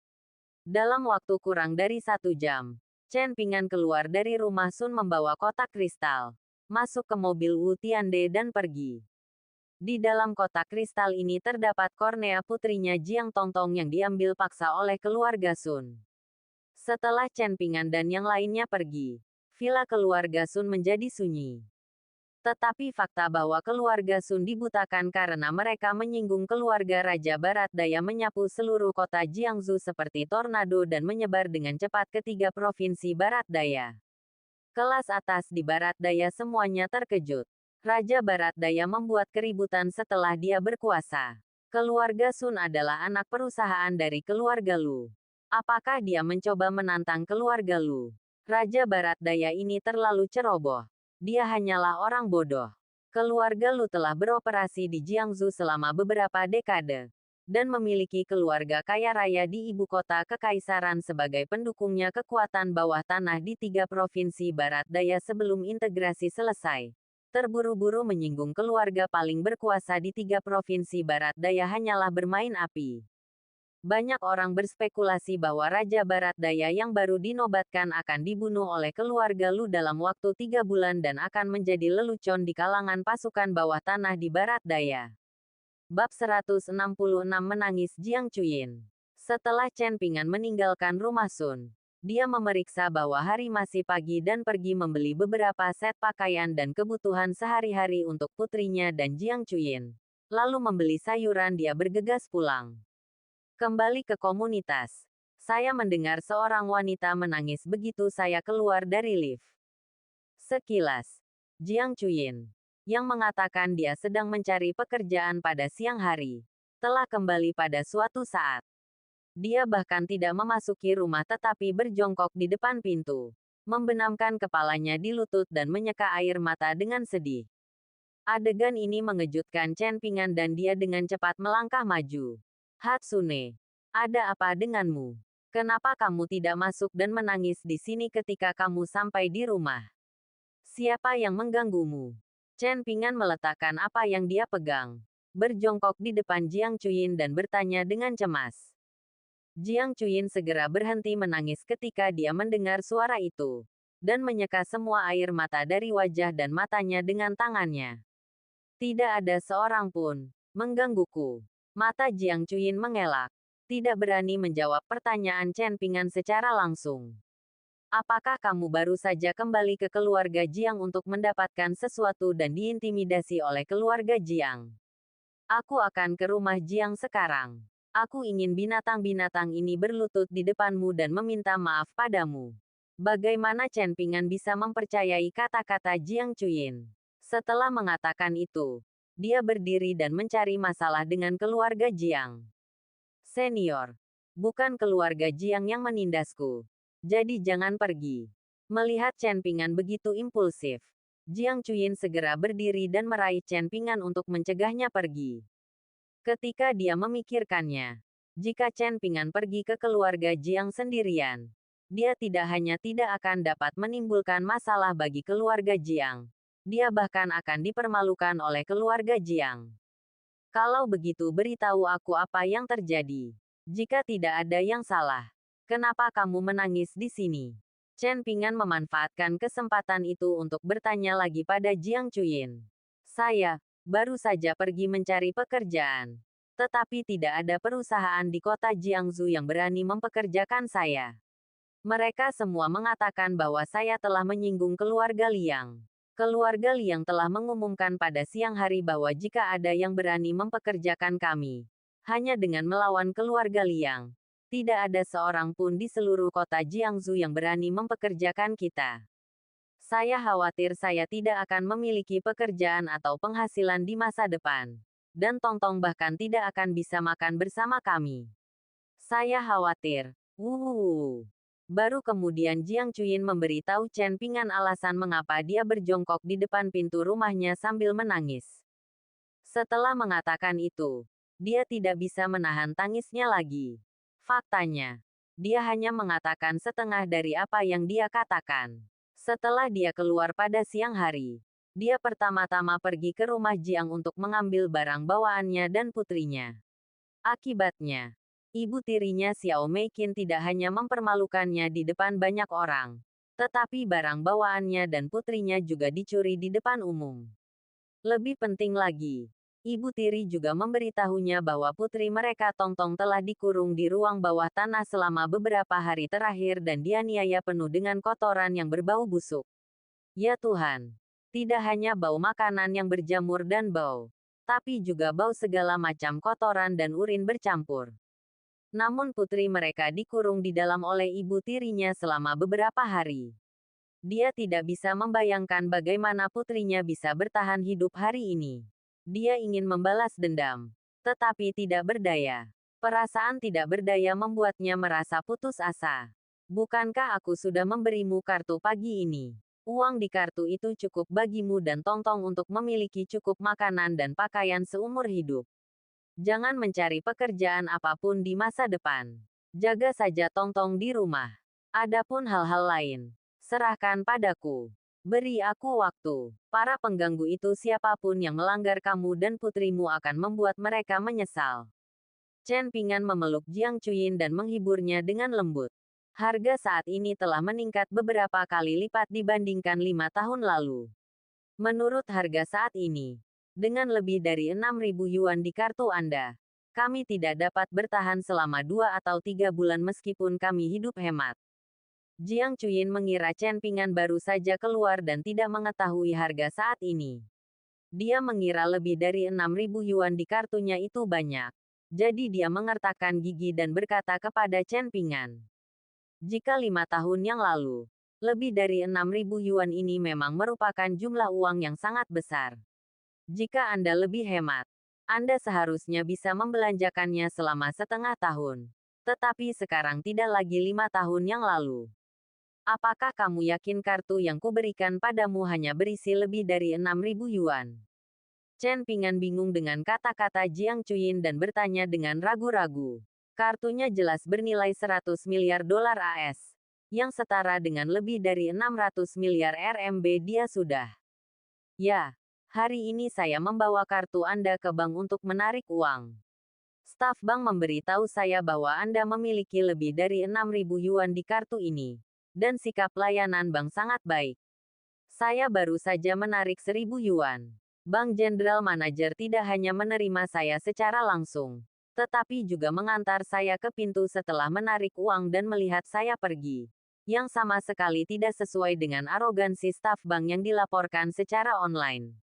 Dalam waktu kurang dari 1 jam, Chen Ping'an keluar dari rumah Sun membawa kotak kristal, masuk ke mobil Wu Tiande dan pergi. Di dalam kotak kristal ini terdapat kornea putrinya Jiang Tongtong yang diambil paksa oleh keluarga Sun. Setelah Chen Ping'an dan yang lainnya pergi, villa keluarga Sun menjadi sunyi. Tetapi fakta bahwa keluarga Sun dibutakan karena mereka menyinggung keluarga Raja Barat Daya menyapu seluruh kota Jiangsu seperti tornado dan menyebar dengan cepat ke 3 provinsi Barat Daya. Kelas atas di Barat Daya semuanya terkejut. Raja Barat Daya membuat keributan setelah dia berkuasa. Keluarga Sun adalah anak perusahaan dari keluarga Lu. Apakah dia mencoba menantang keluarga Lu? Raja Barat Daya ini terlalu ceroboh. Dia hanyalah orang bodoh. Keluarga Lu telah beroperasi di Jiangsu selama beberapa dekade, dan memiliki keluarga kaya raya di ibu kota kekaisaran sebagai pendukungnya kekuatan bawah tanah di 3 provinsi Barat Daya sebelum integrasi selesai. Terburu-buru menyinggung keluarga paling berkuasa di 3 provinsi Barat Daya hanyalah bermain api. Banyak orang berspekulasi bahwa Raja Barat Daya yang baru dinobatkan akan dibunuh oleh keluarga Lu dalam waktu 3 bulan dan akan menjadi lelucon di kalangan pasukan bawah tanah di Barat Daya. Bab 166 Menangis Jiang Chuyin. Setelah Chen Ping'an meninggalkan rumah Sun, dia memeriksa bahwa hari masih pagi dan pergi membeli beberapa set pakaian dan kebutuhan sehari-hari untuk putrinya dan Jiang Chuyin. Lalu membeli sayuran dia bergegas pulang. Kembali ke komunitas. Saya mendengar seorang wanita menangis begitu saya keluar dari lift. Sekilas, Jiang Chuyin, yang mengatakan dia sedang mencari pekerjaan pada siang hari, telah kembali pada suatu saat. Dia bahkan tidak memasuki rumah tetapi berjongkok di depan pintu, membenamkan kepalanya di lutut dan menyeka air mata dengan sedih. Adegan ini mengejutkan Chen Ping'an dan dia dengan cepat melangkah maju. Hatsune, ada apa denganmu? Kenapa kamu tidak masuk dan menangis di sini ketika kamu sampai di rumah? Siapa yang mengganggumu? Chen Ping'an meletakkan apa yang dia pegang, berjongkok di depan Jiang Chuyin dan bertanya dengan cemas. Jiang Chuyin segera berhenti menangis ketika dia mendengar suara itu, dan menyeka semua air mata dari wajah dan matanya dengan tangannya. Tidak ada seorang pun menggangguku. Mata Jiang Chuyin mengelak. Tidak berani menjawab pertanyaan Chen Ping'an secara langsung. Apakah kamu baru saja kembali ke keluarga Jiang untuk mendapatkan sesuatu dan diintimidasi oleh keluarga Jiang? Aku akan ke rumah Jiang sekarang. Aku ingin binatang-binatang ini berlutut di depanmu dan meminta maaf padamu. Bagaimana Chen Ping'an bisa mempercayai kata-kata Jiang Chuyin? Setelah mengatakan itu, dia berdiri dan mencari masalah dengan keluarga Jiang. Senior, bukan keluarga Jiang yang menindasku. Jadi jangan pergi. Melihat Chen Ping'an begitu impulsif, Jiang Chuyin segera berdiri dan meraih Chen Ping'an untuk mencegahnya pergi. Ketika dia memikirkannya, jika Chen Ping'an pergi ke keluarga Jiang sendirian, dia tidak hanya tidak akan dapat menimbulkan masalah bagi keluarga Jiang, dia bahkan akan dipermalukan oleh keluarga Jiang. Kalau begitu beritahu aku apa yang terjadi. Jika tidak ada yang salah, kenapa kamu menangis di sini? Chen Ping'an memanfaatkan kesempatan itu untuk bertanya lagi pada Jiang Chuyin. Saya baru saja pergi mencari pekerjaan. Tetapi tidak ada perusahaan di kota Jiangsu yang berani mempekerjakan saya. Mereka semua mengatakan bahwa saya telah menyinggung keluarga Liang. Keluarga Liang telah mengumumkan pada siang hari bahwa jika ada yang berani mempekerjakan kami, hanya dengan melawan keluarga Liang, tidak ada seorang pun di seluruh kota Jiangsu yang berani mempekerjakan kita. Saya khawatir saya tidak akan memiliki pekerjaan atau penghasilan di masa depan. Dan Tongtong bahkan tidak akan bisa makan bersama kami. Saya khawatir. Baru kemudian Jiang Chuyin memberitahu Chen Ping'an alasan mengapa dia berjongkok di depan pintu rumahnya sambil menangis. Setelah mengatakan itu, dia tidak bisa menahan tangisnya lagi. Faktanya, dia hanya mengatakan setengah dari apa yang dia katakan. Setelah dia keluar pada siang hari, Dia pertama-tama pergi ke rumah Jiang untuk mengambil barang bawaannya dan putrinya. Akibatnya, ibu tirinya Xiao Meiqin tidak hanya mempermalukannya di depan banyak orang, tetapi barang bawaannya dan putrinya juga dicuri di depan umum. Lebih penting lagi, ibu tiri juga memberitahunya bahwa putri mereka Tongtong telah dikurung di ruang bawah tanah selama beberapa hari terakhir dan dianiaya penuh dengan kotoran yang berbau busuk. Ya Tuhan! Tidak hanya bau makanan yang berjamur dan bau, tapi juga bau segala macam kotoran dan urin bercampur. Namun putri mereka dikurung di dalam oleh ibu tirinya selama beberapa hari. Dia tidak bisa membayangkan bagaimana putrinya bisa bertahan hidup hari ini. Dia ingin membalas dendam, tetapi tidak berdaya. Perasaan tidak berdaya membuatnya merasa putus asa. Bukankah aku sudah memberimu kartu pagi ini? Uang di kartu itu cukup bagimu dan Tongtong untuk memiliki cukup makanan dan pakaian seumur hidup. Jangan mencari pekerjaan apapun di masa depan. Jaga saja Tongtong di rumah. Adapun hal-hal lain, serahkan padaku. Beri aku waktu. Para pengganggu itu siapapun yang melanggar kamu dan putrimu akan membuat mereka menyesal. Chen Pingan memeluk Jiang Chuyin dan menghiburnya dengan lembut. Harga saat ini telah meningkat beberapa kali lipat dibandingkan 5 tahun lalu. Menurut harga saat ini, dengan lebih dari 6.000 yuan di kartu Anda, kami tidak dapat bertahan selama 2 atau 3 bulan meskipun kami hidup hemat. Jiang Chuyin mengira Chen Pingan baru saja keluar dan tidak mengetahui harga saat ini. Dia mengira lebih dari 6.000 yuan di kartunya itu banyak. Jadi dia mengertakkan gigi dan berkata kepada Chen Pingan. Jika 5 tahun yang lalu, lebih dari 6.000 yuan ini memang merupakan jumlah uang yang sangat besar. Jika Anda lebih hemat, Anda seharusnya bisa membelanjakannya selama setengah tahun. Tetapi sekarang tidak lagi 5 tahun yang lalu. Apakah kamu yakin kartu yang kuberikan padamu hanya berisi lebih dari 6.000 yuan? Chen Pingan bingung dengan kata-kata Jiang Chuyin dan bertanya dengan ragu-ragu. Kartunya jelas bernilai 100 miliar dolar AS, yang setara dengan lebih dari 600 miliar RMB dia sudah. Ya, hari ini saya membawa kartu Anda ke bank untuk menarik uang. Staf bank memberitahu saya bahwa Anda memiliki lebih dari 6.000 yuan di kartu ini, dan sikap layanan bank sangat baik. Saya baru saja menarik 1.000 yuan. Bank General Manager tidak hanya menerima saya secara langsung, tetapi juga mengantar saya ke pintu setelah menarik uang dan melihat saya pergi. Yang sama sekali tidak sesuai dengan arogansi staf bank yang dilaporkan secara online.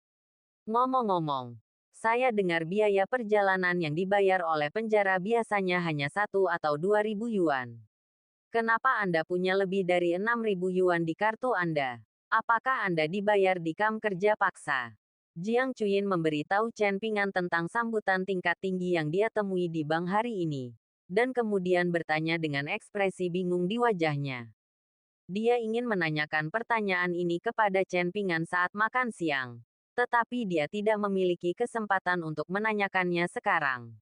Ngomong-ngomong, saya dengar biaya perjalanan yang dibayar oleh penjara biasanya hanya 1 atau 2.000 yuan. Kenapa Anda punya lebih dari 6.000 yuan di kartu Anda? Apakah Anda dibayar di kam kerja paksa? Jiang Chuyin memberitahu Chen Pingan tentang sambutan tingkat tinggi yang dia temui di bank hari ini, dan kemudian bertanya dengan ekspresi bingung di wajahnya. Dia ingin menanyakan pertanyaan ini kepada Chen Pingan saat makan siang, tetapi dia tidak memiliki kesempatan untuk menanyakannya sekarang.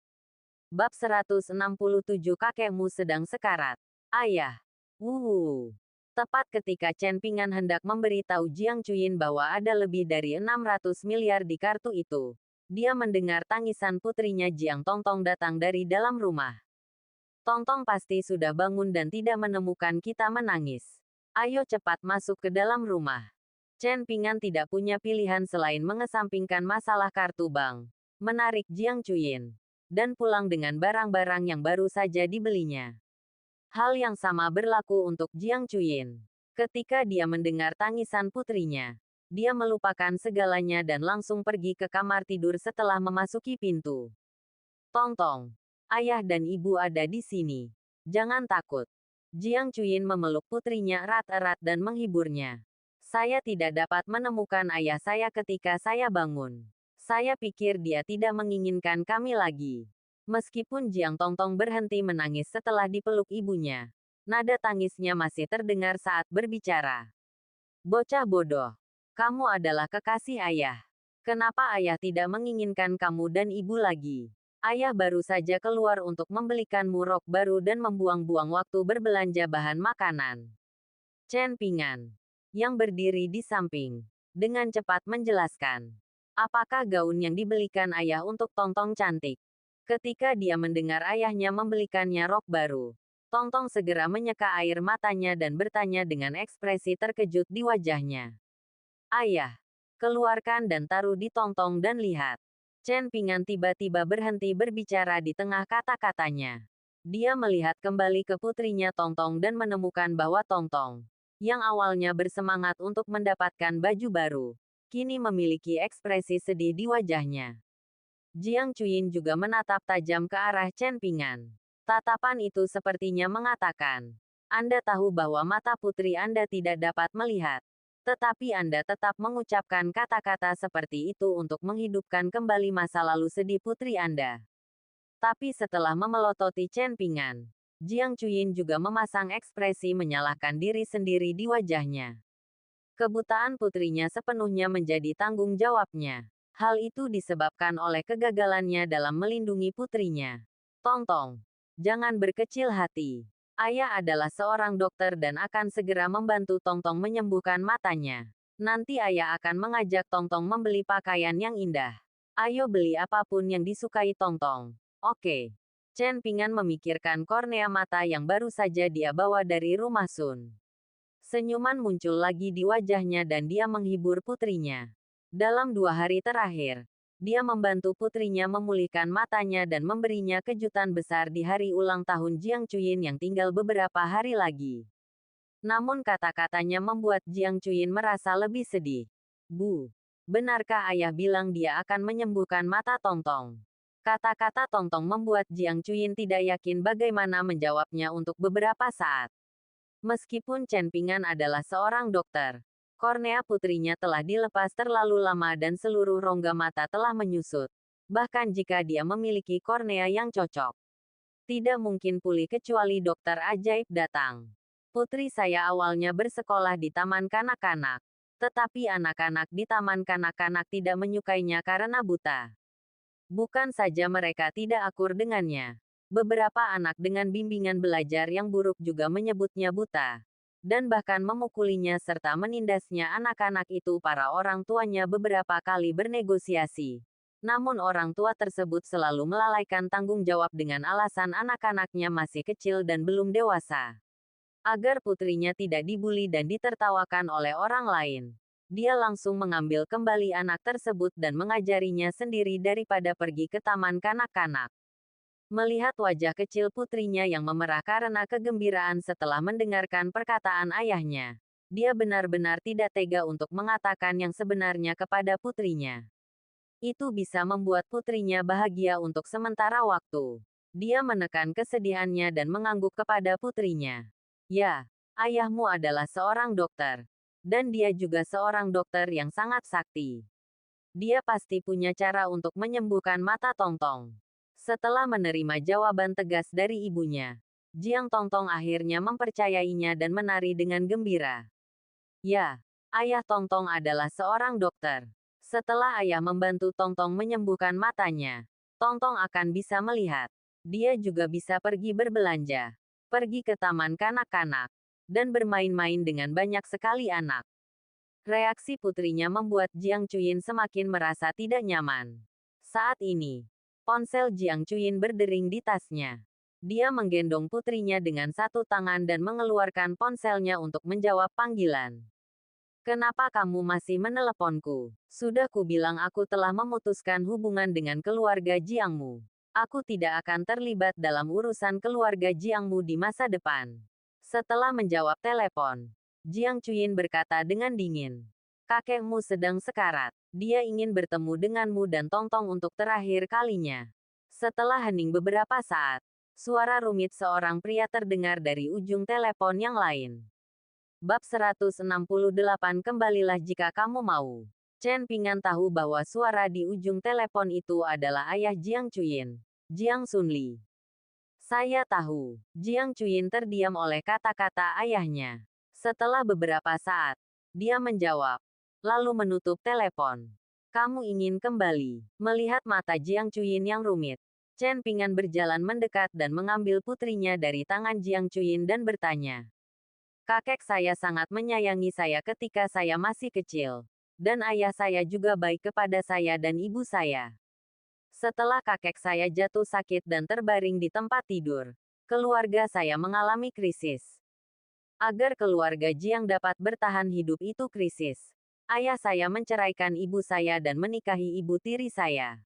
Bab 167 Kakekmu sedang sekarat. Ayah. Tepat ketika Chen Pingan hendak memberitahu Jiang Chuyin bahwa ada lebih dari 600 miliar di kartu itu, dia mendengar tangisan putrinya Jiang Tongtong datang dari dalam rumah. Tongtong pasti sudah bangun dan tidak menemukan kita menangis. Ayo cepat masuk ke dalam rumah. Chen Pingan tidak punya pilihan selain mengesampingkan masalah kartu bank, menarik Jiang Chuyin, dan pulang dengan barang-barang yang baru saja dibelinya. Hal yang sama berlaku untuk Jiang Chuyin. Ketika dia mendengar tangisan putrinya, dia melupakan segalanya dan langsung pergi ke kamar tidur setelah memasuki pintu. Tongtong, ayah dan ibu ada di sini. Jangan takut. Jiang Chuyin memeluk putrinya erat-erat dan menghiburnya. Saya tidak dapat menemukan ayah saya ketika saya bangun. Saya pikir dia tidak menginginkan kami lagi. Meskipun Jiang Tongtong berhenti menangis setelah dipeluk ibunya, nada tangisnya masih terdengar saat berbicara. Bocah bodoh. Kamu adalah kekasih ayah. Kenapa ayah tidak menginginkan kamu dan ibu lagi? Ayah baru saja keluar untuk membelikanmu rok baru dan membuang-buang waktu berbelanja bahan makanan. Chen Pingan, yang berdiri di samping, dengan cepat menjelaskan. Apakah gaun yang dibelikan ayah untuk Tongtong cantik? Ketika dia mendengar ayahnya membelikannya rok baru, Tongtong segera menyeka air matanya dan bertanya dengan ekspresi terkejut di wajahnya. Ayah, keluarkan dan taruh di Tongtong dan lihat. Chen Pingan tiba-tiba berhenti berbicara di tengah kata-katanya. Dia melihat kembali ke putrinya Tongtong dan menemukan bahwa Tongtong, yang awalnya bersemangat untuk mendapatkan baju baru, kini memiliki ekspresi sedih di wajahnya. Jiang Chuyin juga menatap tajam ke arah Chen Pingan. Tatapan itu sepertinya mengatakan, Anda tahu bahwa mata putri Anda tidak dapat melihat. Tetapi Anda tetap mengucapkan kata-kata seperti itu untuk menghidupkan kembali masa lalu sedih putri Anda. Tapi setelah memelototi Chen Pingan, Jiang Chuyin juga memasang ekspresi menyalahkan diri sendiri di wajahnya. Kebutaan putrinya sepenuhnya menjadi tanggung jawabnya. Hal itu disebabkan oleh kegagalannya dalam melindungi putrinya. Tongtong, jangan berkecil hati. Ayah adalah seorang dokter dan akan segera membantu Tongtong menyembuhkan matanya. Nanti ayah akan mengajak Tongtong membeli pakaian yang indah. Ayo beli apapun yang disukai Tongtong. Oke. Chen Pingan memikirkan kornea mata yang baru saja dia bawa dari rumah Sun. Senyuman muncul lagi di wajahnya dan dia menghibur putrinya. Dalam 2 hari terakhir, dia membantu putrinya memulihkan matanya dan memberinya kejutan besar di hari ulang tahun Jiang Chuyin yang tinggal beberapa hari lagi. Namun kata-katanya membuat Jiang Chuyin merasa lebih sedih. Bu, benarkah ayah bilang dia akan menyembuhkan mata Tongtong? Kata-kata Tongtong membuat Jiang Chuyin tidak yakin bagaimana menjawabnya untuk beberapa saat. Meskipun Chen Pingan adalah seorang dokter, kornea putrinya telah dilepas terlalu lama dan seluruh rongga mata telah menyusut. Bahkan jika dia memiliki kornea yang cocok, tidak mungkin pulih kecuali dokter ajaib datang. Putri saya awalnya bersekolah di taman kanak-kanak, tetapi anak-anak di taman kanak-kanak tidak menyukainya karena buta. Bukan saja mereka tidak akur dengannya, beberapa anak dengan bimbingan belajar yang buruk juga menyebutnya buta dan bahkan memukulinya serta menindasnya. Anak-anak itu para orang tuanya beberapa kali bernegosiasi. Namun orang tua tersebut selalu melalaikan tanggung jawab dengan alasan anak-anaknya masih kecil dan belum dewasa. Agar putrinya tidak dibuli dan ditertawakan oleh orang lain, dia langsung mengambil kembali anak tersebut dan mengajarinya sendiri daripada pergi ke taman kanak-kanak. Melihat wajah kecil putrinya yang memerah karena kegembiraan setelah mendengarkan perkataan ayahnya, dia benar-benar tidak tega untuk mengatakan yang sebenarnya kepada putrinya. Itu bisa membuat putrinya bahagia untuk sementara waktu. Dia menekan kesedihannya dan mengangguk kepada putrinya. Ya, ayahmu adalah seorang dokter. Dan dia juga seorang dokter yang sangat sakti. Dia pasti punya cara untuk menyembuhkan mata Tongtong. Setelah menerima jawaban tegas dari ibunya, Jiang Tongtong akhirnya mempercayainya dan menari dengan gembira. Ya, ayah Tongtong adalah seorang dokter. Setelah ayah membantu Tongtong menyembuhkan matanya, Tongtong akan bisa melihat. Dia juga bisa pergi berbelanja, pergi ke taman kanak-kanak, dan bermain-main dengan banyak sekali anak. Reaksi putrinya membuat Jiang Chuyin semakin merasa tidak nyaman. Saat ini, ponsel Jiang Chuyin berdering di tasnya. Dia menggendong putrinya dengan satu tangan dan mengeluarkan ponselnya untuk menjawab panggilan. Kenapa kamu masih meneleponku? Sudah kubilang aku telah memutuskan hubungan dengan keluarga Jiangmu. Aku tidak akan terlibat dalam urusan keluarga Jiangmu di masa depan. Setelah menjawab telepon, Jiang Chuyin berkata dengan dingin. Kakekmu sedang sekarat. Dia ingin bertemu denganmu dan Tongtong untuk terakhir kalinya. Setelah hening beberapa saat, suara rumit seorang pria terdengar dari ujung telepon yang lain. Bab 168 Kembalilah jika kamu mau. Chen Pingan tahu bahwa suara di ujung telepon itu adalah ayah Jiang Chuyin, Jiang Sunli. Saya tahu. Jiang Chuyin terdiam oleh kata-kata ayahnya. Setelah beberapa saat, dia menjawab, lalu menutup telepon. Kamu ingin kembali. Melihat mata Jiang Chuyin yang rumit, Chen Pingan berjalan mendekat dan mengambil putrinya dari tangan Jiang Chuyin dan bertanya. Kakek saya sangat menyayangi saya ketika saya masih kecil. Dan ayah saya juga baik kepada saya dan ibu saya. Setelah kakek saya jatuh sakit dan terbaring di tempat tidur, keluarga saya mengalami krisis. Agar keluarga Jiang dapat bertahan hidup itu krisis. Ayah saya menceraikan ibu saya dan menikahi ibu tiri saya.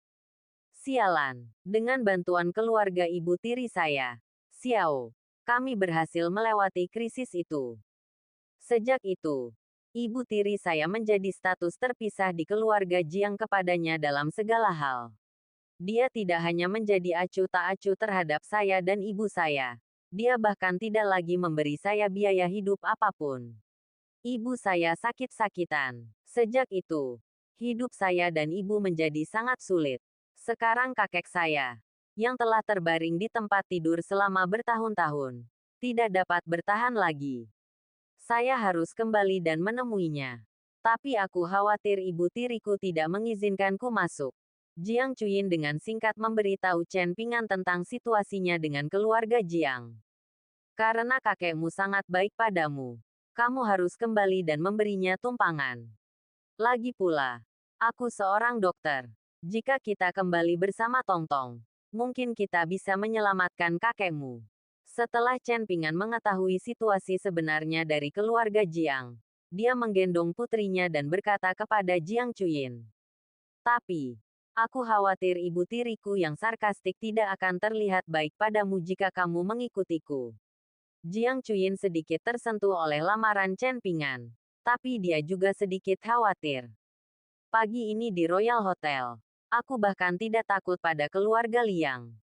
Sialan, dengan bantuan keluarga ibu tiri saya, Xiao, kami berhasil melewati krisis itu. Sejak itu, ibu tiri saya menjadi status terpisah di keluarga Jiang kepadanya dalam segala hal. Dia tidak hanya menjadi acuh tak acuh terhadap saya dan ibu saya. Dia bahkan tidak lagi memberi saya biaya hidup apapun. Ibu saya sakit-sakitan. Sejak itu, hidup saya dan ibu menjadi sangat sulit. Sekarang kakek saya, yang telah terbaring di tempat tidur selama bertahun-tahun, tidak dapat bertahan lagi. Saya harus kembali dan menemuinya. Tapi aku khawatir ibu tiriku tidak mengizinkanku masuk. Jiang Chuyin dengan singkat memberitahu Chen Pingan tentang situasinya dengan keluarga Jiang. Karena kakekmu sangat baik padamu, kamu harus kembali dan memberinya tumpangan. Lagi pula, aku seorang dokter. Jika kita kembali bersama Tongtong, mungkin kita bisa menyelamatkan kakekmu. Setelah Chen Pingan mengetahui situasi sebenarnya dari keluarga Jiang, dia menggendong putrinya dan berkata kepada Jiang Chuyin. Tapi, aku khawatir ibu tiriku yang sarkastik tidak akan terlihat baik padamu jika kamu mengikutiku. Jiang Chuyin sedikit tersentuh oleh lamaran Chen Pingan. Tapi dia juga sedikit khawatir. Pagi ini di Royal Hotel, aku bahkan tidak takut pada keluarga Liang.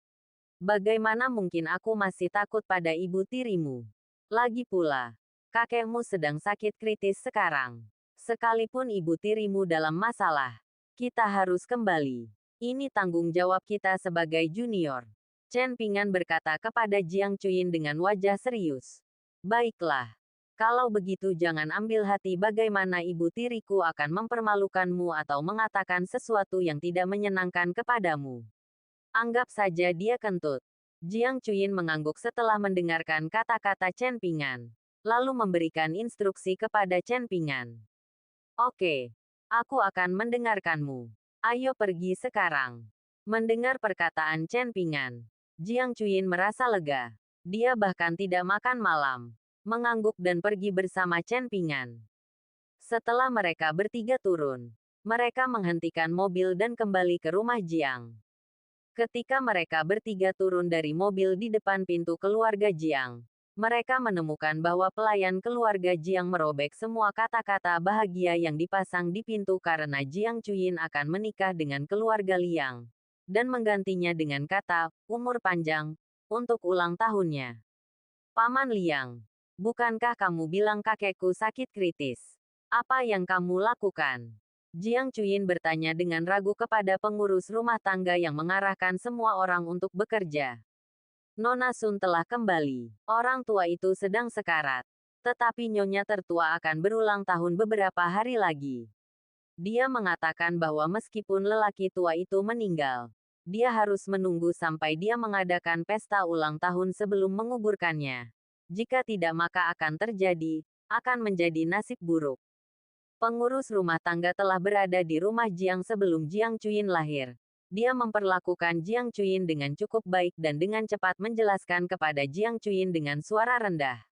Bagaimana mungkin aku masih takut pada ibu tirimu? Lagi pula, kakekmu sedang sakit kritis sekarang. Sekalipun ibu tirimu dalam masalah, kita harus kembali. Ini tanggung jawab kita sebagai junior. Chen Pingan berkata kepada Jiang Chuyin dengan wajah serius. Baiklah. Kalau begitu jangan ambil hati bagaimana ibu tiriku akan mempermalukanmu atau mengatakan sesuatu yang tidak menyenangkan kepadamu. Anggap saja dia kentut. Jiang Chuyin mengangguk setelah mendengarkan kata-kata Chen Pingan. Lalu memberikan instruksi kepada Chen Pingan. Oke. Aku akan mendengarkanmu. Ayo pergi sekarang. Mendengar perkataan Chen Pingan, Jiang Chuyin merasa lega. Dia bahkan tidak makan malam. Mengangguk dan pergi bersama Chen Pingan. Setelah mereka bertiga turun, mereka menghentikan mobil dan kembali ke rumah Jiang. Ketika mereka bertiga turun dari mobil di depan pintu keluarga Jiang, mereka menemukan bahwa pelayan keluarga Jiang merobek semua kata-kata bahagia yang dipasang di pintu karena Jiang Chuyin akan menikah dengan keluarga Liang, dan menggantinya dengan kata, umur panjang, untuk ulang tahunnya. Paman Liang, bukankah kamu bilang kakekku sakit kritis? Apa yang kamu lakukan? Jiang Chuyin bertanya dengan ragu kepada pengurus rumah tangga yang mengarahkan semua orang untuk bekerja. Nona Sun telah kembali. Orang tua itu sedang sekarat. Tetapi nyonya tertua akan berulang tahun beberapa hari lagi. Dia mengatakan bahwa meskipun lelaki tua itu meninggal, dia harus menunggu sampai dia mengadakan pesta ulang tahun sebelum menguburkannya. Jika tidak maka akan menjadi nasib buruk. Pengurus rumah tangga telah berada di rumah Jiang sebelum Jiang Chuyin lahir. Dia memperlakukan Jiang Chuyin dengan cukup baik dan dengan cepat menjelaskan kepada Jiang Chuyin dengan suara rendah.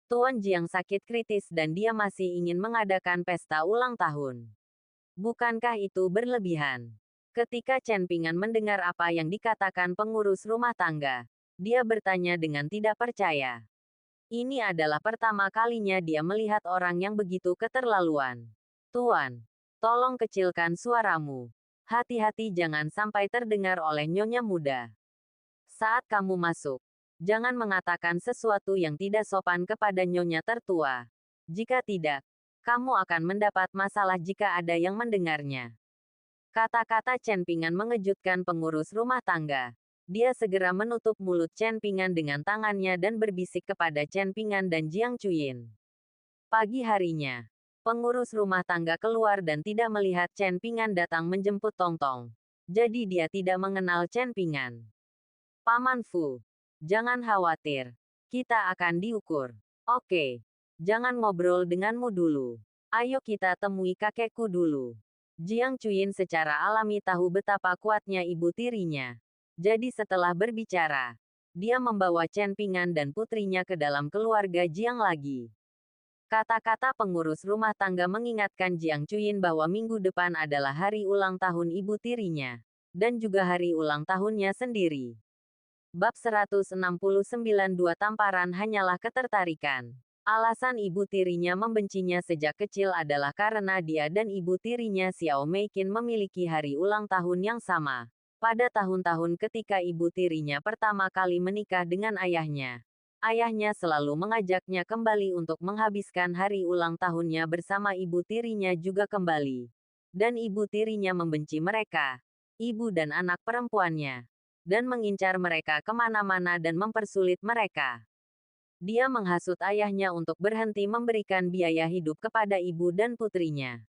Tuan Jiang sakit kritis dan dia masih ingin mengadakan pesta ulang tahun. Bukankah itu berlebihan? Ketika Chen Pingan mendengar apa yang dikatakan pengurus rumah tangga, dia bertanya dengan tidak percaya. Ini adalah pertama kalinya dia melihat orang yang begitu keterlaluan. Tuan, tolong kecilkan suaramu. Hati-hati jangan sampai terdengar oleh nyonya muda. Saat kamu masuk, jangan mengatakan sesuatu yang tidak sopan kepada nyonya tertua. Jika tidak, kamu akan mendapat masalah jika ada yang mendengarnya. Kata-kata Chen Pingan mengejutkan pengurus rumah tangga. Dia segera menutup mulut Chen Pingan dengan tangannya dan berbisik kepada Chen Pingan dan Jiang Chuyin. Pagi harinya, pengurus rumah tangga keluar dan tidak melihat Chen Pingan datang menjemput Tongtong. Jadi dia tidak mengenal Chen Pingan. Paman Fu, jangan khawatir. Kita akan diukur. Oke, jangan ngobrol denganmu dulu. Ayo kita temui kakekku dulu. Jiang Chuyin secara alami tahu betapa kuatnya ibu tirinya. Jadi setelah berbicara, dia membawa Chen Pingan dan putrinya ke dalam keluarga Jiang lagi. Kata-kata pengurus rumah tangga mengingatkan Jiang Chuyin bahwa minggu depan adalah hari ulang tahun ibu tirinya. Dan juga hari ulang tahunnya sendiri. Bab 169 Dua tamparan hanyalah ketertarikan. Alasan ibu tirinya membencinya sejak kecil adalah karena dia dan ibu tirinya Xiao Meiqin memiliki hari ulang tahun yang sama. Pada tahun-tahun ketika ibu tirinya pertama kali menikah dengan ayahnya. Ayahnya selalu mengajaknya kembali untuk menghabiskan hari ulang tahunnya bersama ibu tirinya juga kembali. Dan ibu tirinya membenci mereka, ibu dan anak perempuannya, dan mengincar mereka kemana-mana dan mempersulit mereka. Dia menghasut ayahnya untuk berhenti memberikan biaya hidup kepada ibu dan putrinya.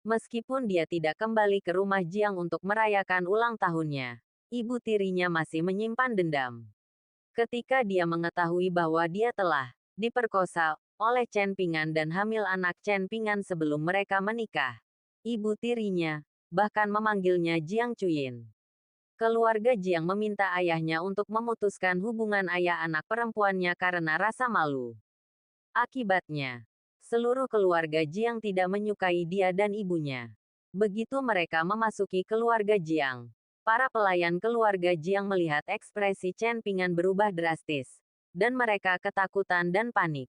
Meskipun dia tidak kembali ke rumah Jiang untuk merayakan ulang tahunnya, ibu tirinya masih menyimpan dendam. Ketika dia mengetahui bahwa dia telah diperkosa oleh Chen Pingan dan hamil anak Chen Pingan sebelum mereka menikah, ibu tirinya bahkan memanggilnya Jiang Chuyin. Keluarga Jiang meminta ayahnya untuk memutuskan hubungan ayah anak perempuannya karena rasa malu. Akibatnya, seluruh keluarga Jiang tidak menyukai dia dan ibunya. Begitu mereka memasuki keluarga Jiang, para pelayan keluarga Jiang melihat ekspresi Chen Pingan berubah drastis, dan mereka ketakutan dan panik.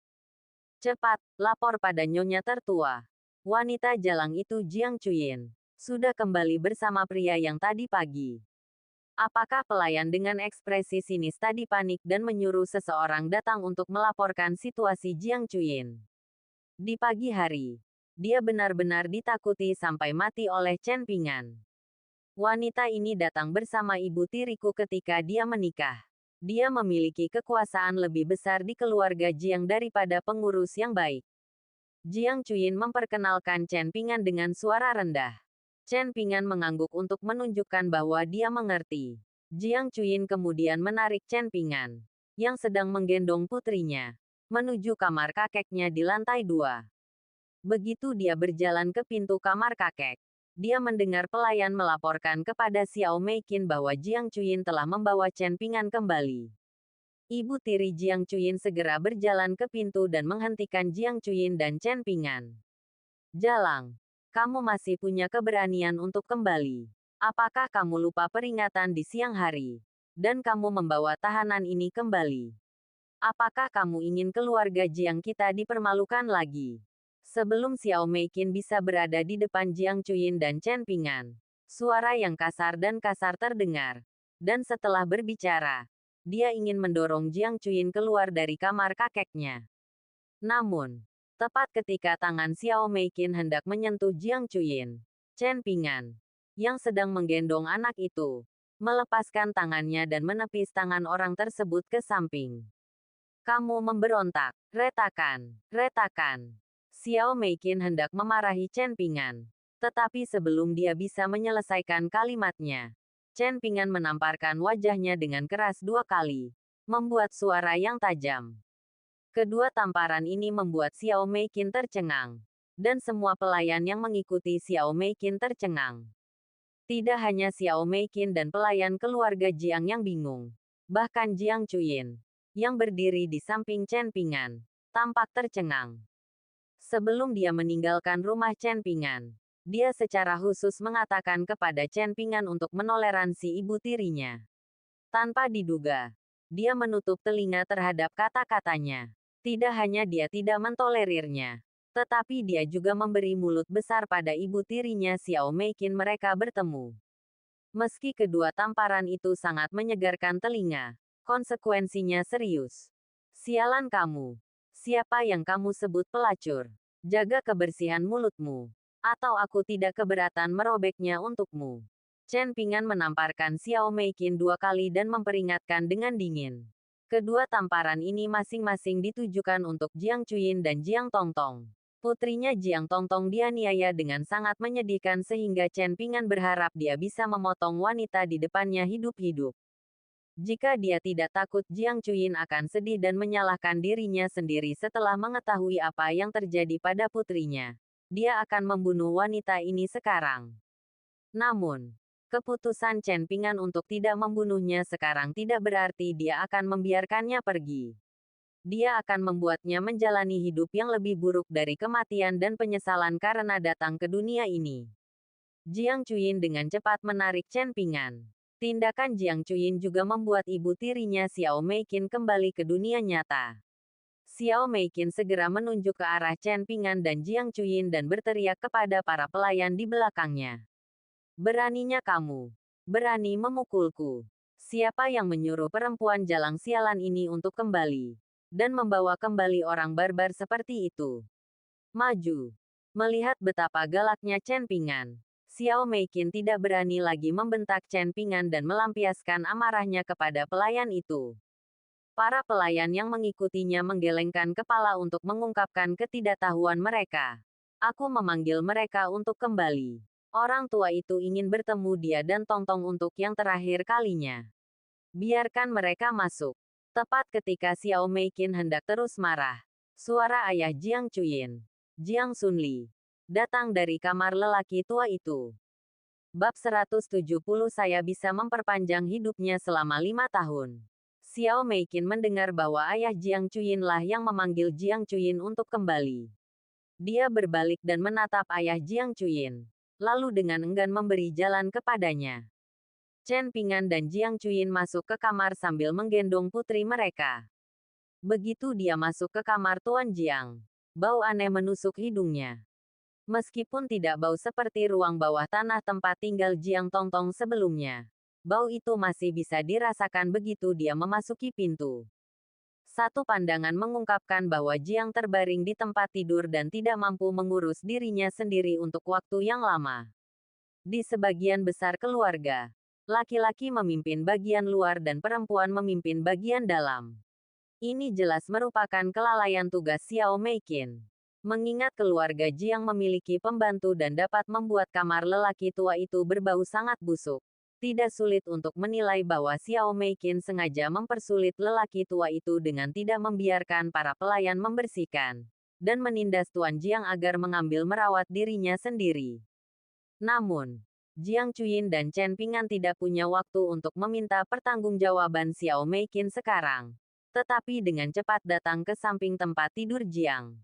Cepat, lapor pada nyonya tertua. Wanita jalang itu Jiang Chuyin sudah kembali bersama pria yang tadi pagi. Apakah pelayan dengan ekspresi sinis tadi panik dan menyuruh seseorang datang untuk melaporkan situasi Jiang Chuyin? Di pagi hari, dia benar-benar ditakuti sampai mati oleh Chen Pingan. Wanita ini datang bersama ibu tiriku ketika dia menikah. Dia memiliki kekuasaan lebih besar di keluarga Jiang daripada pengurus yang baik. Jiang Chuyin memperkenalkan Chen Pingan dengan suara rendah. Chen Pingan mengangguk untuk menunjukkan bahwa dia mengerti. Jiang Chuyin kemudian menarik Chen Pingan, yang sedang menggendong putrinya, menuju kamar kakeknya di lantai 2. Begitu dia berjalan ke pintu kamar kakek, dia mendengar pelayan melaporkan kepada Xiao Meiqin bahwa Jiang Chuyin telah membawa Chen Pingan kembali. Ibu tiri Jiang Chuyin segera berjalan ke pintu dan menghentikan Jiang Chuyin dan Chen Pingan. Jalang. Kamu masih punya keberanian untuk kembali. Apakah kamu lupa peringatan di siang hari? Dan kamu membawa tahanan ini kembali. Apakah kamu ingin keluarga Jiang kita dipermalukan lagi? Sebelum Xiao Meiqin bisa berada di depan Jiang Chuyin dan Chen Pingan, suara yang kasar terdengar. Dan setelah berbicara, dia ingin mendorong Jiang Chuyin keluar dari kamar kakeknya. Namun, tepat ketika tangan Xiao Meiqin hendak menyentuh Jiang Chuyin, Chen Pingan, yang sedang menggendong anak itu, melepaskan tangannya dan menepis tangan orang tersebut ke samping. Kamu memberontak, retakan, retakan. Xiao Meiqin hendak memarahi Chen Pingan. Tetapi sebelum dia bisa menyelesaikan kalimatnya, Chen Pingan menamparkan wajahnya dengan keras 2 kali, membuat suara yang tajam. Kedua tamparan ini membuat Xiao Meiqin tercengang. Dan semua pelayan yang mengikuti Xiao Meiqin tercengang. Tidak hanya Xiao Meiqin dan pelayan keluarga Jiang yang bingung. Bahkan Jiang Chuyin, yang berdiri di samping Chen Pingan, tampak tercengang. Sebelum dia meninggalkan rumah Chen Pingan, dia secara khusus mengatakan kepada Chen Pingan untuk menoleransi ibu tirinya. Tanpa diduga, dia menutup telinga terhadap kata-katanya. Tidak hanya dia tidak mentolerirnya, tetapi dia juga memberi mulut besar pada ibu tirinya Xiao Meiqin mereka bertemu. Meski kedua tamparan itu sangat menyegarkan telinga, konsekuensinya serius. Sialan kamu. Siapa yang kamu sebut pelacur? Jaga kebersihan mulutmu, atau aku tidak keberatan merobeknya untukmu. Chen Pingan menamparkan Xiao Meiqin 2 kali dan memperingatkan dengan dingin. Kedua tamparan ini masing-masing ditujukan untuk Jiang Chuyin dan Jiang Tongtong. Putrinya Jiang Tongtong dianiaya dengan sangat menyedihkan sehingga Chen Pingan berharap dia bisa memotong wanita di depannya hidup-hidup. Jika dia tidak takut Jiang Chuyin akan sedih dan menyalahkan dirinya sendiri setelah mengetahui apa yang terjadi pada putrinya. dia akan membunuh wanita ini sekarang. Namun, keputusan Chen Pingan untuk tidak membunuhnya sekarang tidak berarti dia akan membiarkannya pergi. Dia akan membuatnya menjalani hidup yang lebih buruk dari kematian dan penyesalan karena datang ke dunia ini. Jiang Chuyin dengan cepat menarik Chen Pingan. Tindakan Jiang Chuyin juga membuat ibu tirinya Xiao Meiqin kembali ke dunia nyata. Xiao Meiqin segera menunjuk ke arah Chen Pingan dan Jiang Chuyin dan berteriak kepada para pelayan di belakangnya. Beraninya kamu. Berani memukulku. Siapa yang menyuruh perempuan jalang sialan ini untuk kembali? Dan membawa kembali orang barbar seperti itu. Maju. Melihat betapa galaknya Chen Pingan, Xiao Meiqin tidak berani lagi membentak Chen Pingan dan melampiaskan amarahnya kepada pelayan itu. Para pelayan yang mengikutinya menggelengkan kepala untuk mengungkapkan ketidaktahuan mereka. Aku memanggil mereka untuk kembali. Orang tua itu ingin bertemu dia dan Tongtong untuk yang terakhir kalinya. Biarkan mereka masuk. Tepat ketika Xiao Meiqin hendak terus marah, suara ayah Jiang Chuyin, Jiang Sunli, datang dari kamar lelaki tua itu. Bab 170 Saya bisa memperpanjang hidupnya selama 5 tahun. Xiao Meiqin mendengar bahwa ayah Jiang Chuyin lah yang memanggil Jiang Chuyin untuk kembali. Dia berbalik dan menatap ayah Jiang Chuyin, lalu dengan enggan memberi jalan kepadanya. Chen Pingan dan Jiang Chuyin masuk ke kamar sambil menggendong putri mereka. Begitu dia masuk ke kamar Tuan Jiang, bau aneh menusuk hidungnya. Meskipun tidak bau seperti ruang bawah tanah tempat tinggal Jiang Tongtong sebelumnya, bau itu masih bisa dirasakan begitu dia memasuki pintu. Satu pandangan mengungkapkan bahwa Jiang terbaring di tempat tidur dan tidak mampu mengurus dirinya sendiri untuk waktu yang lama. Di sebagian besar keluarga, laki-laki memimpin bagian luar dan perempuan memimpin bagian dalam. Ini jelas merupakan kelalaian tugas Xiao Meiqin. Mengingat keluarga Jiang memiliki pembantu dan dapat membuat kamar lelaki tua itu berbau sangat busuk, tidak sulit untuk menilai bahwa Xiao Meiqin sengaja mempersulit lelaki tua itu dengan tidak membiarkan para pelayan membersihkan dan menindas Tuan Jiang agar mengambil merawat dirinya sendiri. Namun, Jiang Chuyin dan Chen Pingan tidak punya waktu untuk meminta pertanggungjawaban Xiao Meiqin sekarang, tetapi dengan cepat datang ke samping tempat tidur Jiang.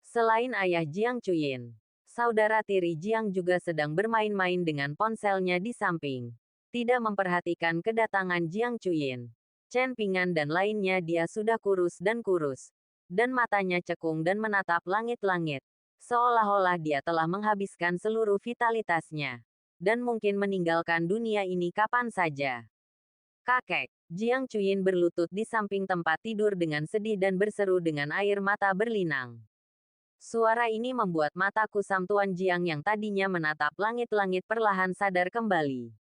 Selain ayah Jiang Chuyin, saudara tiri Jiang juga sedang bermain-main dengan ponselnya di samping. Tidak memperhatikan kedatangan Jiang Chuyin, Chen Pingan dan lainnya dia sudah kurus, dan matanya cekung dan menatap langit-langit, seolah-olah dia telah menghabiskan seluruh vitalitasnya dan mungkin meninggalkan dunia ini kapan saja. Kakek, Jiang Chuyin berlutut di samping tempat tidur dengan sedih dan berseru dengan air mata berlinang. Suara ini membuat mata kusam Tuan Jiang yang tadinya menatap langit-langit perlahan sadar kembali.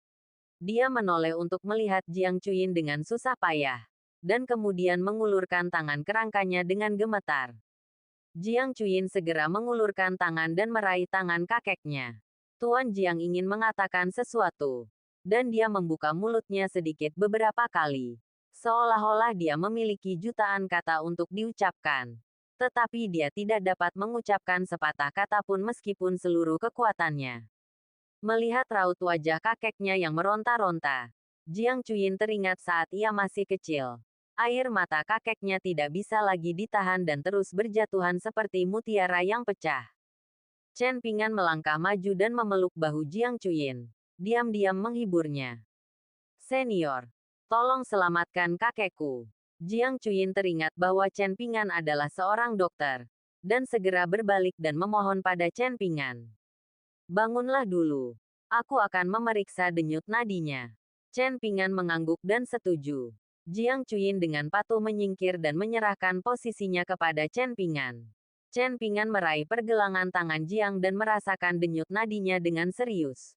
Dia menoleh untuk melihat Jiang Chuyin dengan susah payah, dan kemudian mengulurkan tangan kerangkanya dengan gemetar. Jiang Chuyin segera mengulurkan tangan dan meraih tangan kakeknya. Tuan Jiang ingin mengatakan sesuatu, dan dia membuka mulutnya sedikit beberapa kali, seolah-olah dia memiliki jutaan kata untuk diucapkan. Tetapi dia tidak dapat mengucapkan sepatah kata pun meskipun seluruh kekuatannya. Melihat raut wajah kakeknya yang meronta-ronta, Jiang Chuyin teringat saat ia masih kecil. Air mata kakeknya tidak bisa lagi ditahan dan terus berjatuhan seperti mutiara yang pecah. Chen Pingan melangkah maju dan memeluk bahu Jiang Chuyin, diam-diam menghiburnya. Senior, tolong selamatkan kakekku. Jiang Chuyin teringat bahwa Chen Pingan adalah seorang dokter, dan segera berbalik dan memohon pada Chen Pingan. Bangunlah dulu. Aku akan memeriksa denyut nadinya. Chen Pingan mengangguk dan setuju. Jiang Chuyin dengan patuh menyingkir dan menyerahkan posisinya kepada Chen Pingan. Chen Pingan meraih pergelangan tangan Jiang dan merasakan denyut nadinya dengan serius.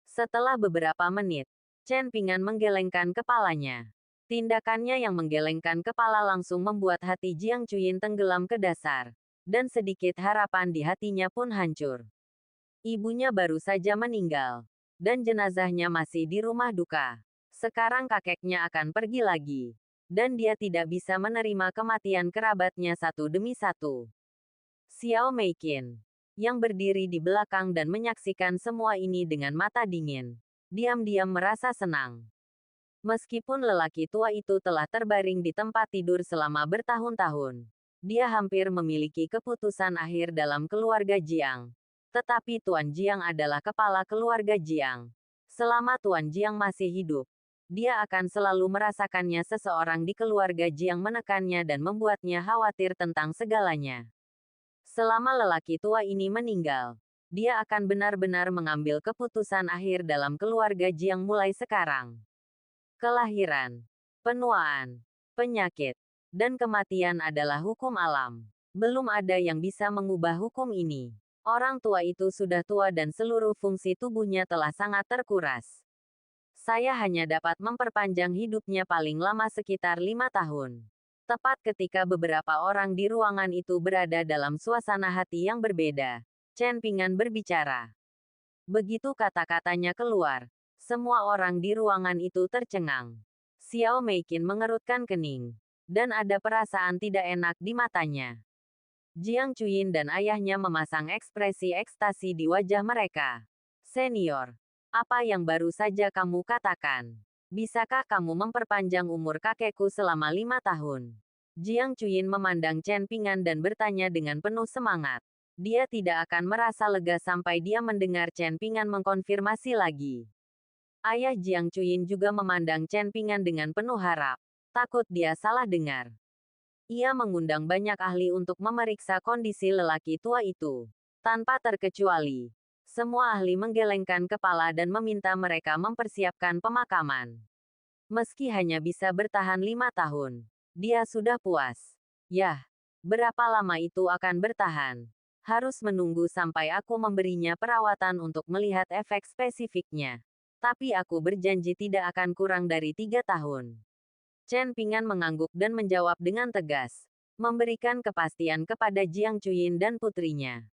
Setelah beberapa menit, Chen Pingan menggelengkan kepalanya. Tindakannya yang menggelengkan kepala langsung membuat hati Jiang Chuyin tenggelam ke dasar, dan sedikit harapan di hatinya pun hancur. Ibunya baru saja meninggal, dan jenazahnya masih di rumah duka. Sekarang kakeknya akan pergi lagi, dan dia tidak bisa menerima kematian kerabatnya satu demi satu. Xiao Meiqin, yang berdiri di belakang dan menyaksikan semua ini dengan mata dingin. Diam-diam merasa senang. Meskipun lelaki tua itu telah terbaring di tempat tidur selama bertahun-tahun, dia hampir memiliki keputusan akhir dalam keluarga Jiang. Tetapi Tuan Jiang adalah kepala keluarga Jiang. Selama Tuan Jiang masih hidup, dia akan selalu merasakannya. Seseorang di keluarga Jiang menekannya dan membuatnya khawatir tentang segalanya. Selama lelaki tua ini meninggal, dia akan benar-benar mengambil keputusan akhir dalam keluarga Jiang mulai sekarang. Kelahiran, penuaan, penyakit, dan kematian adalah hukum alam. Belum ada yang bisa mengubah hukum ini. Orang tua itu sudah tua dan seluruh fungsi tubuhnya telah sangat terkuras. Saya hanya dapat memperpanjang hidupnya paling lama sekitar 5 tahun. Tepat ketika beberapa orang di ruangan itu berada dalam suasana hati yang berbeda, Chen Ping'an berbicara. Begitu kata-katanya keluar, semua orang di ruangan itu tercengang. Xiao Meiqin mengerutkan kening, dan ada perasaan tidak enak di matanya. Jiang Chuyin dan ayahnya memasang ekspresi ekstasi di wajah mereka. Senior, apa yang baru saja kamu katakan? Bisakah kamu memperpanjang umur kakekku selama 5 tahun? Jiang Chuyin memandang Chen Ping'an dan bertanya dengan penuh semangat. Dia tidak akan merasa lega sampai dia mendengar Chen Ping'an mengkonfirmasi lagi. Ayah Jiang Chuyin juga memandang Chen Ping'an dengan penuh harap. Takut dia salah dengar. Ia mengundang banyak ahli untuk memeriksa kondisi lelaki tua itu. Tanpa terkecuali, semua ahli menggelengkan kepala dan meminta mereka mempersiapkan pemakaman. Meski hanya bisa bertahan 5 tahun, dia sudah puas. Yah, berapa lama itu akan bertahan? Harus menunggu sampai aku memberinya perawatan untuk melihat efek spesifiknya. Tapi aku berjanji tidak akan kurang dari 3 tahun. Chen Ping'an mengangguk dan menjawab dengan tegas, memberikan kepastian kepada Jiang Chuyin dan putrinya.